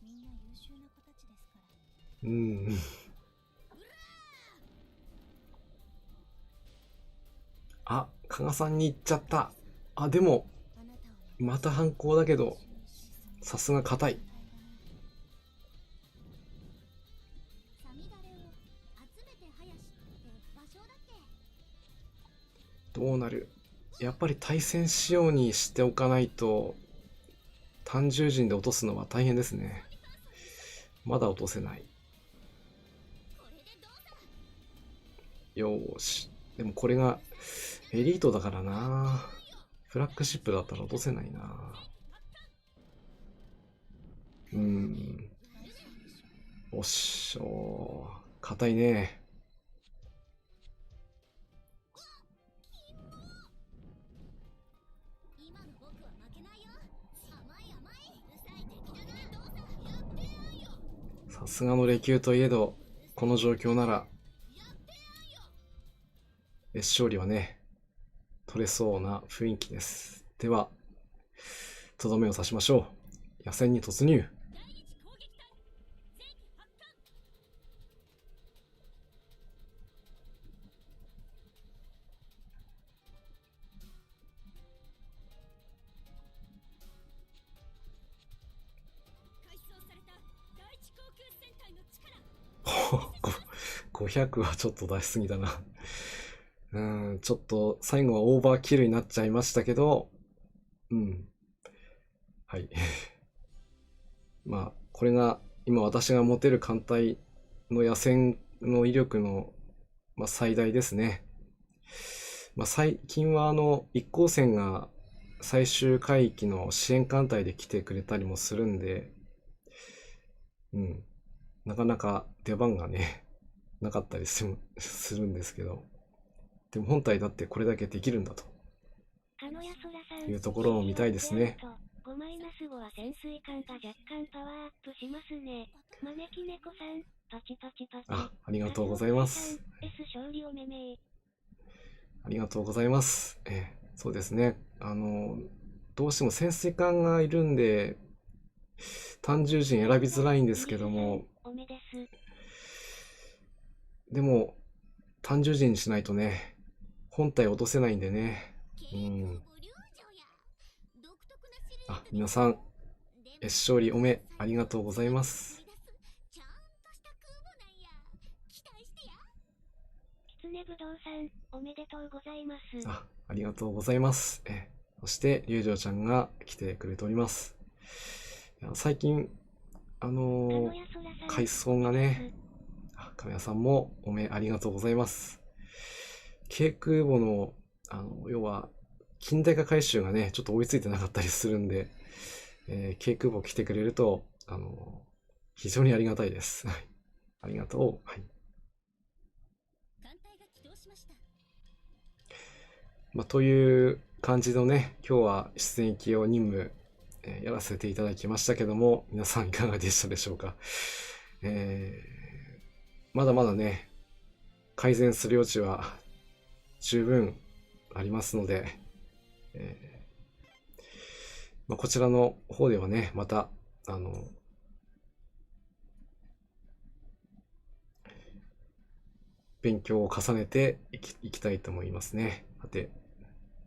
みんな優秀な子たちですから。加賀さんに行っちゃった。でもまた反抗だけど、さすが硬い。どうなる？やっぱり対戦仕様にしておかないと単獣陣で落とすのは大変ですね。まだ落とせない。よーし。でもこれがエリートだからな。フラッグシップだったら落とせないな。おっしょー。硬いね。すがのレキューといえど、この状況なら、勝利はね、取れそうな雰囲気です。では、とどめを刺しましょう。野戦に突入。500はちょっと出しすぎだな。ちょっと最後はオーバーキルになっちゃいましたけど、はい。まあ、これが今私が持てる艦隊の野戦の威力の、最大ですね。最近は一光線が最終海域の支援艦隊で来てくれたりもするんで、なかなか出番がね、なかったりするんですけど、でも本体だってこれだけできるんだというところを見たいですね。5-5は潜水艦が若干パワーアップしますね。招き猫さん、パチパチパチ。ありがとうございます。S 勝利おめめ。ありがとうございます。そうですね。どうしても潜水艦がいるんで、単獣陣選びづらいんですけども、でも、単獣陣にしないとね、本体落とせないんでね。皆さん、勝利おめ、ありがとうございます。きつねぶどうさん、おめでとうございます。ありがとうございます。そして、りゅうじょうちゃんが来てくれております。最近、海藻がね、亀屋さんもおめありがとうございます。軽空母の、要は、近代化改修がね、ちょっと追いついてなかったりするんで、軽空母来てくれると、非常にありがたいです。ありがとう。はい。という感じのね、今日は出演機用任務、やらせていただきましたけども、皆さんいかがでしたでしょうか。まだまだね、改善する余地は十分ありますので、こちらの方ではね、また、勉強を重ねていきたいと思いますね。さて、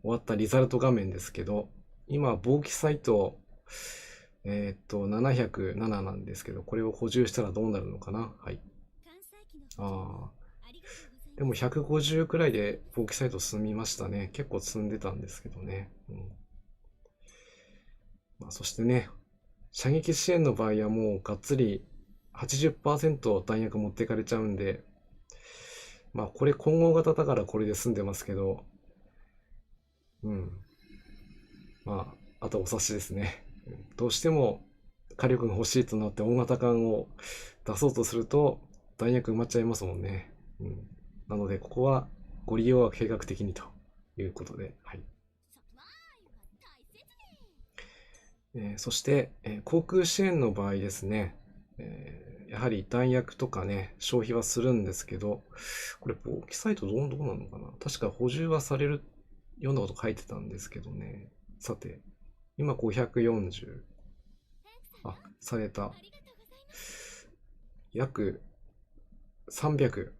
終わったリザルト画面ですけど、今、防気サイト、707なんですけど、これを補充したらどうなるのかな。はい。でも150くらいで防気サイト進みましたね。結構積んでたんですけどね。そしてね、射撃支援の場合はもうがっつり 80% 弾薬持っていかれちゃうんで、これ混合型だからこれで済んでますけど、あとお察しですね。どうしても火力が欲しいとなって大型艦を出そうとすると弾薬埋まっちゃいますもんね。なのでここはご利用は計画的にということで、はい。そして、航空支援の場合ですね、やはり弾薬とかね、消費はするんですけど、これ、防気サイトどうなのかな。確か補充はされるようなこと書いてたんですけどね。さて、今540。された。約300。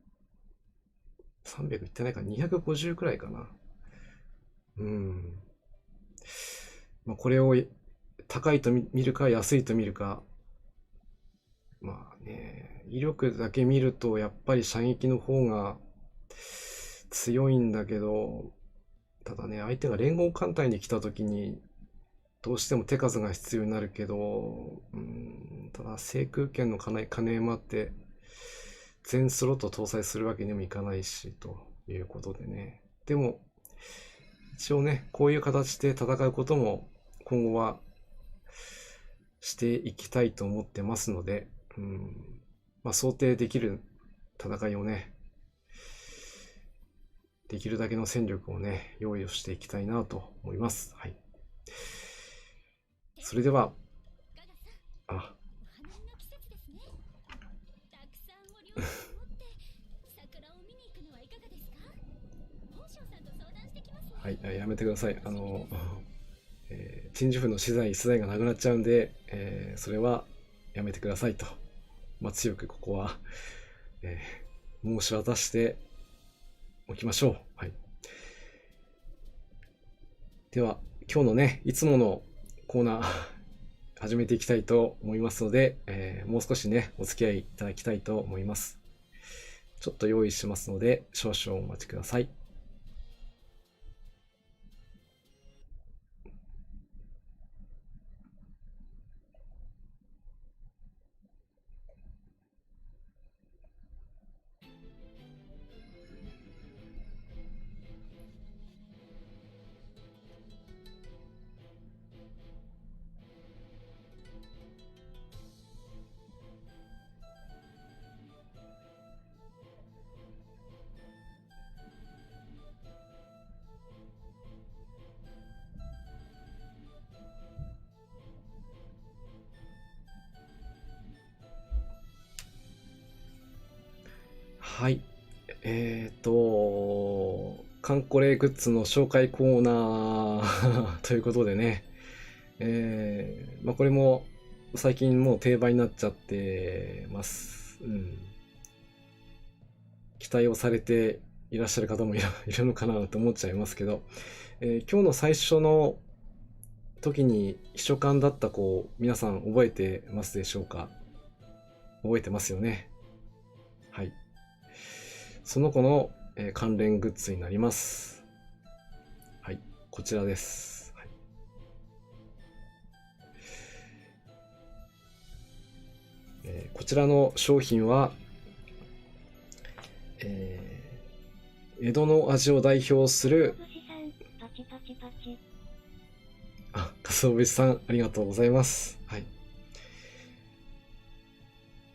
300いってないか、250くらいかな。これを高いと見るか安いと見るか。威力だけ見るとやっぱり射撃の方が強いんだけど、ただね、相手が連合艦隊に来た時にどうしても手数が必要になるけど、ただ制空権の兼ねもあって全スロット搭載するわけにもいかないしということでね。でも一応ね、こういう形で戦うことも今後はしていきたいと思ってますので、想定できる戦いをね、できるだけの戦力をね、用意をしていきたいなと思います。はい。それでは、章さんと相談してきますね。はい、やめてください。鎮守府の資材がなくなっちゃうんで、それはやめてくださいと。強くここは、申し渡しておきましょう。はい。では、今日のね、いつものコーナー、始めていきたいと思いますので、もう少しね、お付き合いいただきたいと思います。ちょっと用意しますので、少々お待ちください。はい。カンコレグッズの紹介コーナーということでね、これも最近もう定番になっちゃってます。期待をされていらっしゃる方もいるのかなと思っちゃいますけど、今日の最初の時に秘書官だった子、皆さん覚えてますでしょうか？覚えてますよね。はい。その子の、関連グッズになります。はい、こちらです。はい、こちらの商品は、江戸の味を代表する、かつお節さん、ありがとうございます。はい。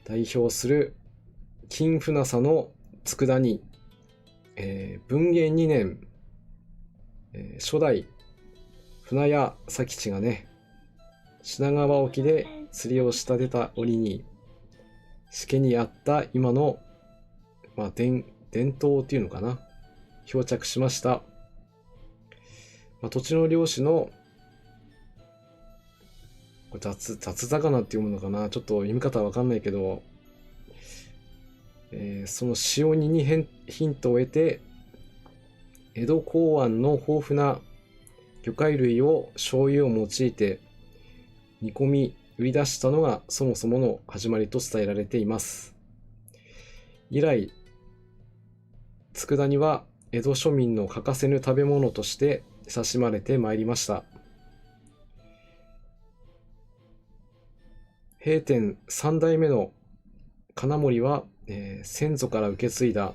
代表する金船佐の佃煮、文元2年、初代船屋佐吉がね、品川沖で釣りを仕立てた折に、しけにあった今の、伝統っていうのかな、漂着しました。土地の漁師の雑魚って読むのかな、ちょっと読み方はわかんないけど、その塩煮にヒントを得て、江戸港湾の豊富な魚介類を醤油を用いて煮込み売り出したのがそもそもの始まりと伝えられています。以来、佃煮は江戸庶民の欠かせぬ食べ物として親しまれてまいりました。平天3代目の金森は、先祖から受け継いだ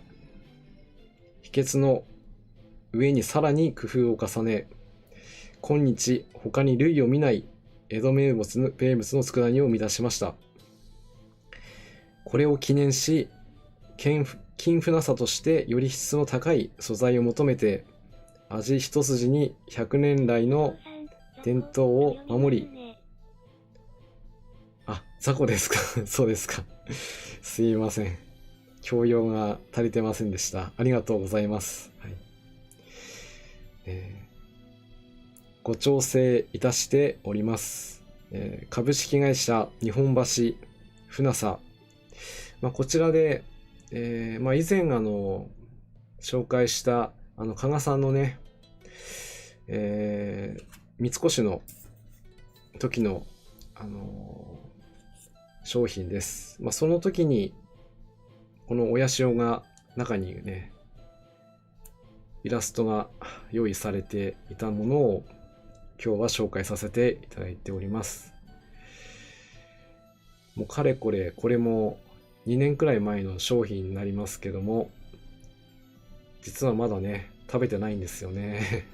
秘訣の上にさらに工夫を重ね、今日他に類を見ない江戸名物の佃煮を生み出しました。これを記念し、金船佐としてより質の高い素材を求めて、味一筋に100年来の伝統を守り、雑魚ですかそうですか。すいません。教養が足りてませんでした。ありがとうございます。はい。ご調整いたしております。株式会社日本橋船佐。こちらで、以前紹介した加賀さんのね、三越の時の商品です。その時にこの親潮が中にねイラストが用意されていたものを今日は紹介させていただいております。もうかれこれこれも2年くらい前の商品になりますけども、実はまだね食べてないんですよね。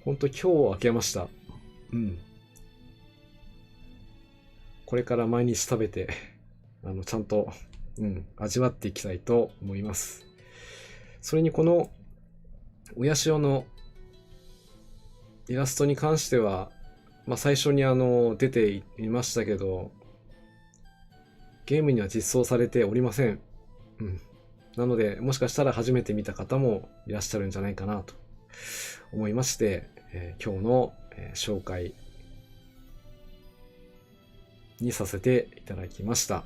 ほんと今日開けました。これから毎日食べてちゃんと、味わっていきたいと思います。それにこの親潮のイラストに関しては、最初に出ていましたけど、ゲームには実装されておりません。なので、もしかしたら初めて見た方もいらっしゃるんじゃないかなと思いまして、今日の、紹介にさせていただきました。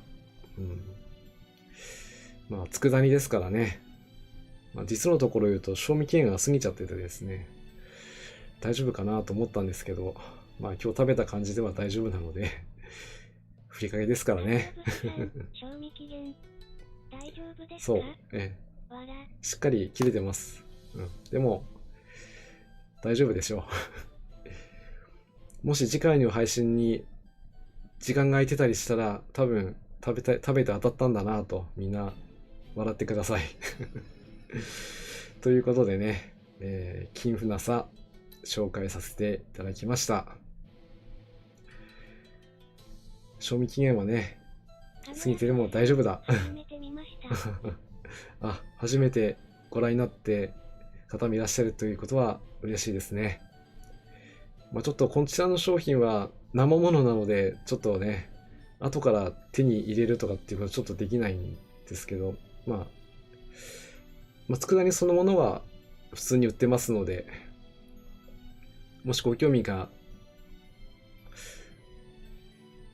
まあ、佃煮ですからね。まあ、実のところ言うと、賞味期限が過ぎちゃっててですね、大丈夫かなと思ったんですけど、まあ今日食べた感じでは大丈夫なので、ふりかけですからね。賞味期限大丈夫ですか？そう、しっかり切れてます。でも、大丈夫でしょう。もし次回の配信に時間が空いてたりしたら、多分食べて当たったんだなとみんな笑ってください。ということでね、金船さ紹介させていただきました。賞味期限はね、過ぎてでも大丈夫だ。あ、初めてご覧になって方もいらっしゃるということは嬉しいですね。まあ、ちょっとこちらの商品は生ものなので、ちょっとね、後から手に入れるとかっていうことはちょっとできないんですけど、まあ、佃煮そのものは普通に売ってますので、もしご興味が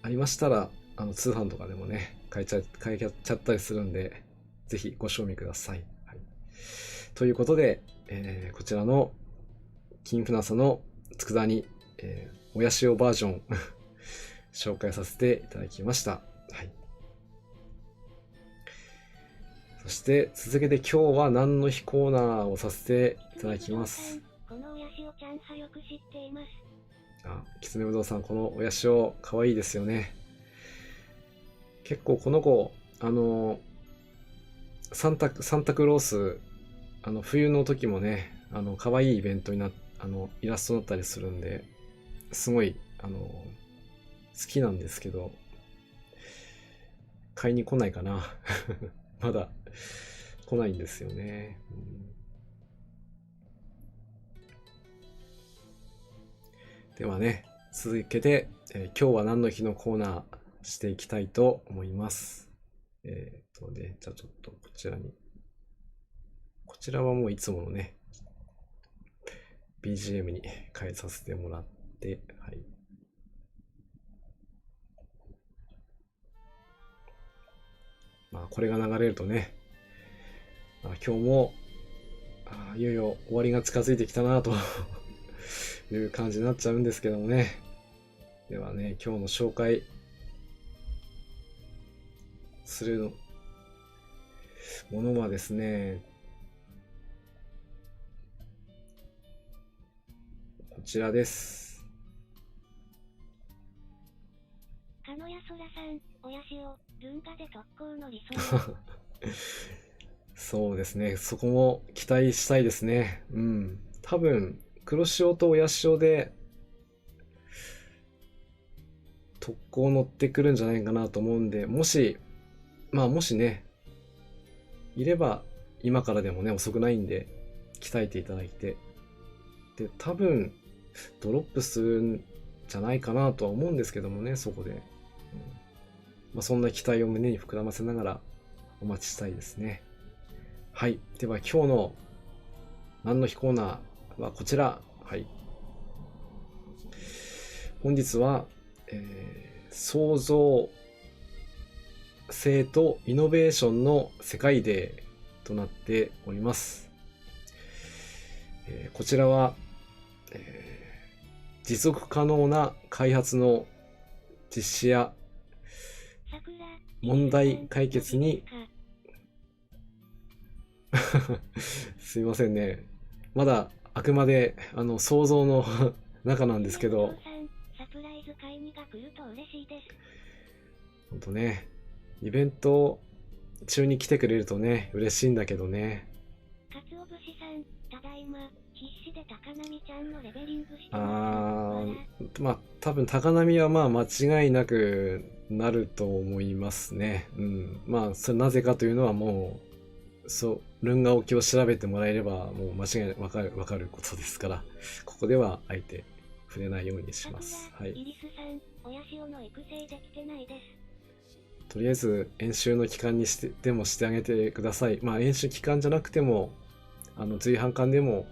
ありましたら、通販とかでもね、買えちゃったりするんで、ぜひご賞味ください。はい、ということで、こちらの金船さの佃煮、おやしおバージョン紹介させていただきました。はい。そして続けて今日は何の日コーナーをさせていただきます。このおやしおちゃんはよく知っています。きつねぶどうさん、このおやしおかわいいですよね。結構この子サンタクロース冬の時もねかわいいイベントにイラストだったりするんで、すごい好きなんですけど、買いに来ないかな。まだ来ないんですよね。ではね、続けて、今日は何の日のコーナーしていきたいと思います。じゃあちょっとこちらに。こちらはもういつものね、BGM に変えさせてもらって、はい。まあ、これが流れるとね、今日もいよいよ終わりが近づいてきたなという感じになっちゃうんですけどもね。ではね、今日の紹介するものはですね、こちらです。鹿野屋空さん、おやしお、文化で特攻の理想。そうですね、そこも期待したいですね。多分、黒潮と親潮で特攻乗ってくるんじゃないかなと思うんで、もしね、いれば今からでもね、遅くないんで、鍛えていただいて。で、多分、ドロップするんじゃないかなとは思うんですけどもね、そこで。そんな期待を胸に膨らませながらお待ちしたいですね。はい。では今日の何の日コーナーはこちら。はい。本日は、創造性とイノベーションの世界デーとなっております。こちらは、持続可能な開発の実施や問題解決にすいませんね。まだあくまで想像の中なんですけど、本当ね、イベント中に来てくれるとね、嬉しいんだけどね。かつお節さん、ただいま必死で高波ちゃんのレベリングしてます。多分高波は間違いなくなると思いますね。それなぜかというのはもうルンガ置きを調べてもらえればもう間違いわかることですから、ここではあえて触れないようにします。はい。イリスさん、おやしおの育成できてないです。とりあえず演習の期間にでもしてあげてください。まあ演習期間じゃなくても、随伴間でも、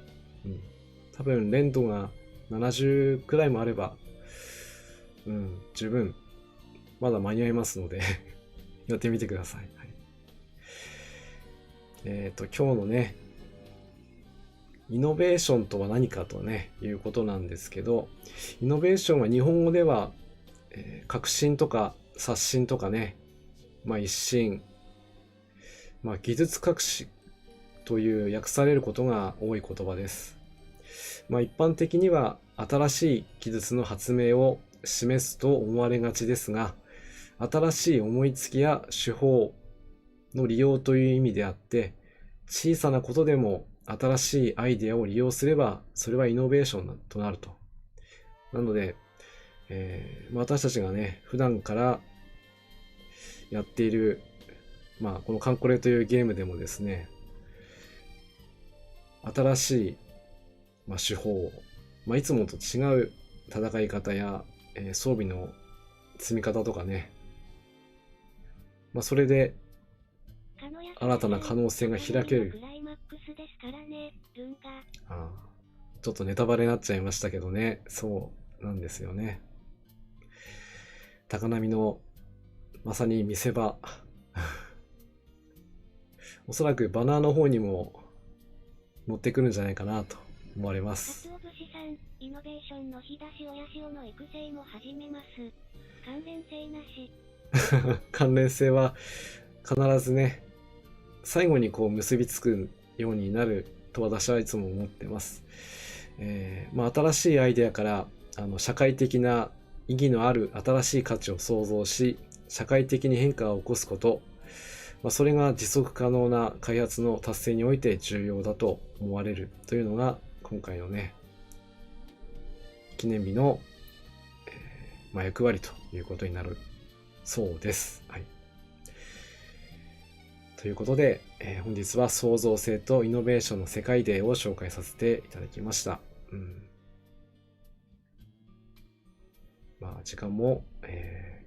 多分連度が70くらいもあれば、十分、まだ間に合いますのでやってみてください。はい、今日のね、イノベーションとは何かとね、いうことなんですけど、イノベーションは日本語では、革新とか刷新とかね、一新、技術革新という訳されることが多い言葉です。一般的には新しい技術の発明を示すと思われがちですが、新しい思いつきや手法の利用という意味であって、小さなことでも新しいアイデアを利用すれば、それはイノベーションとなると。なので、私たちがね、普段からやっている、このカンコレというゲームでもですね、新しい、手法、いつもと違う戦い方や、装備の積み方とかね、それで新たな可能性が開ける。ちょっとネタバレになっちゃいましたけどね、そうなんですよね。高波のまさに見せ場おそらくバナーの方にも乗ってくるんじゃないかなと思われます。鰹節さん、イノベーションの日出し親潮の育成も始めます。関連性なし。関連性は必ずね、最後にこう結びつくようになると私はいつも思ってます。新しいアイデアから社会的な意義のある新しい価値を創造し、社会的に変化を起こすこと、それが持続可能な開発の達成において重要だと思われるというのが今回のね、記念日の、役割ということになるそうです。はい。ということで、本日は創造性とイノベーションの世界デーを紹介させていただきました。時間も、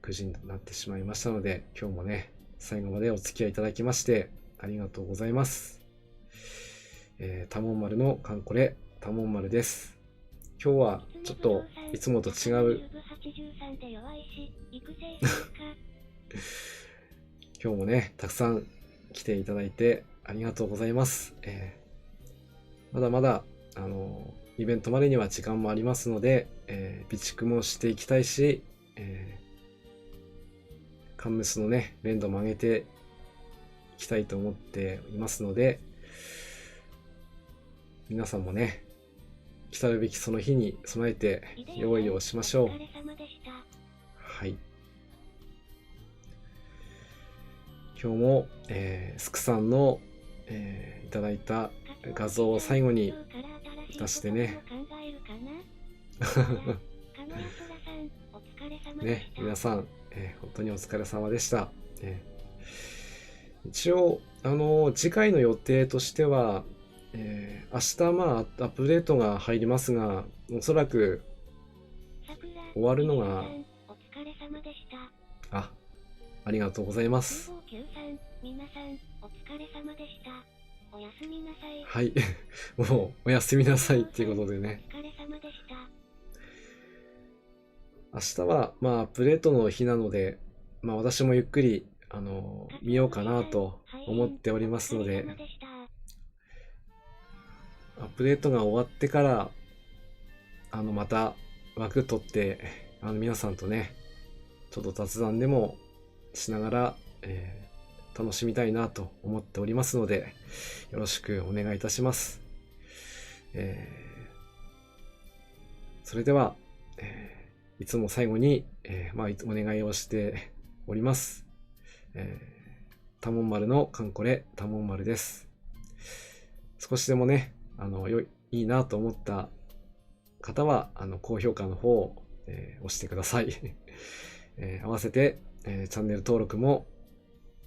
9時になってしまいましたので、今日もね、最後までお付き合いいただきましてありがとうございます。多聞丸のカンコレ多聞丸です。今日はちょっといつもと違う今日もね、たくさん来ていただいてありがとうございます。まだまだイベントまでには時間もありますので、備蓄もしていきたいし、カンムスのね、連度も上げていきたいと思っていますので、皆さんもね、来たるべきその日に備えて用意をしましょう。はい。今日も、スクさんの、いただいた画像を最後に出してね。ね、皆さん、本当にお疲れ様でした。一応、次回の予定としては、明日アップデートが入りますが、おそらく終わるのが、ありがとうございます。皆さん、お疲れ様でした。おやすみなさい。はい。もう、おやすみなさいっていうことでね。お疲れ様でした。明日は、アップデートの日なので、私もゆっくり、見ようかなと思っておりますので、アップデートが終わってから、また枠取って、皆さんとね、ちょっと雑談でもしながら、楽しみたいなと思っておりますので、よろしくお願いいたします。それでは、いつも最後に、お願いをしております。多聞丸のカンコレ多聞丸です。少しでもね、いいなと思った方は、高評価の方を、押してください。合わせて、チャンネル登録も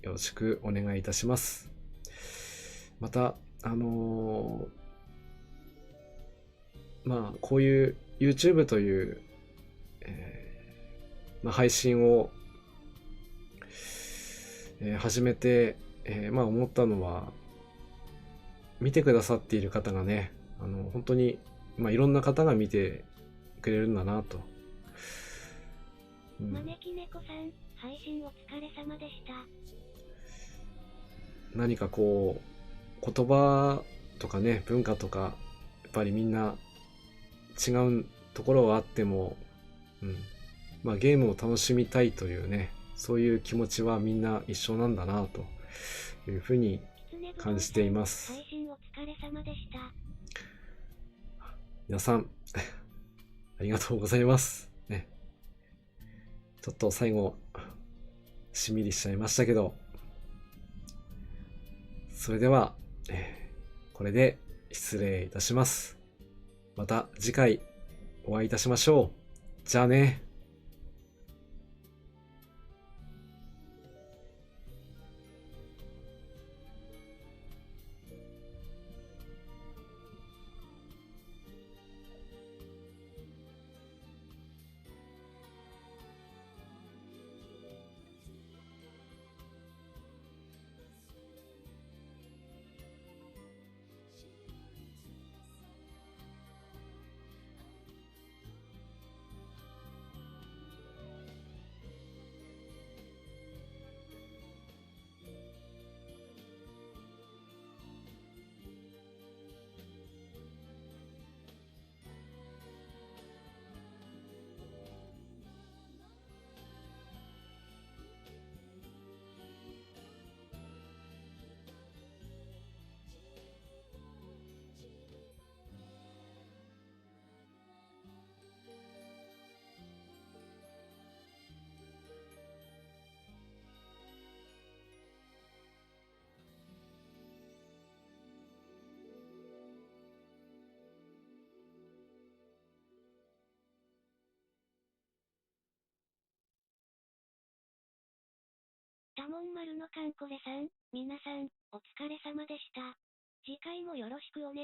よろしくお願いいたします。また、こういう YouTube という、配信を始めて、まあ思ったのは、見てくださっている方がね、本当に、まあいろんな方が見てくれるんだなと。招き猫さん、配信お疲れ様でした。何かこう、言葉とかね、文化とか、やっぱりみんな違うところはあっても、まあゲームを楽しみたいというね、そういう気持ちはみんな一緒なんだなというふうに感じています。配信お疲れ様でした。皆さん、ありがとうございます。ね。ちょっと最後、しんみりしちゃいましたけど、それでは、これで失礼いたします。また次回お会いいたしましょう。じゃあね。ダモン丸のカンコレさん、皆さん、お疲れ様でした。次回もよろしくお願いします。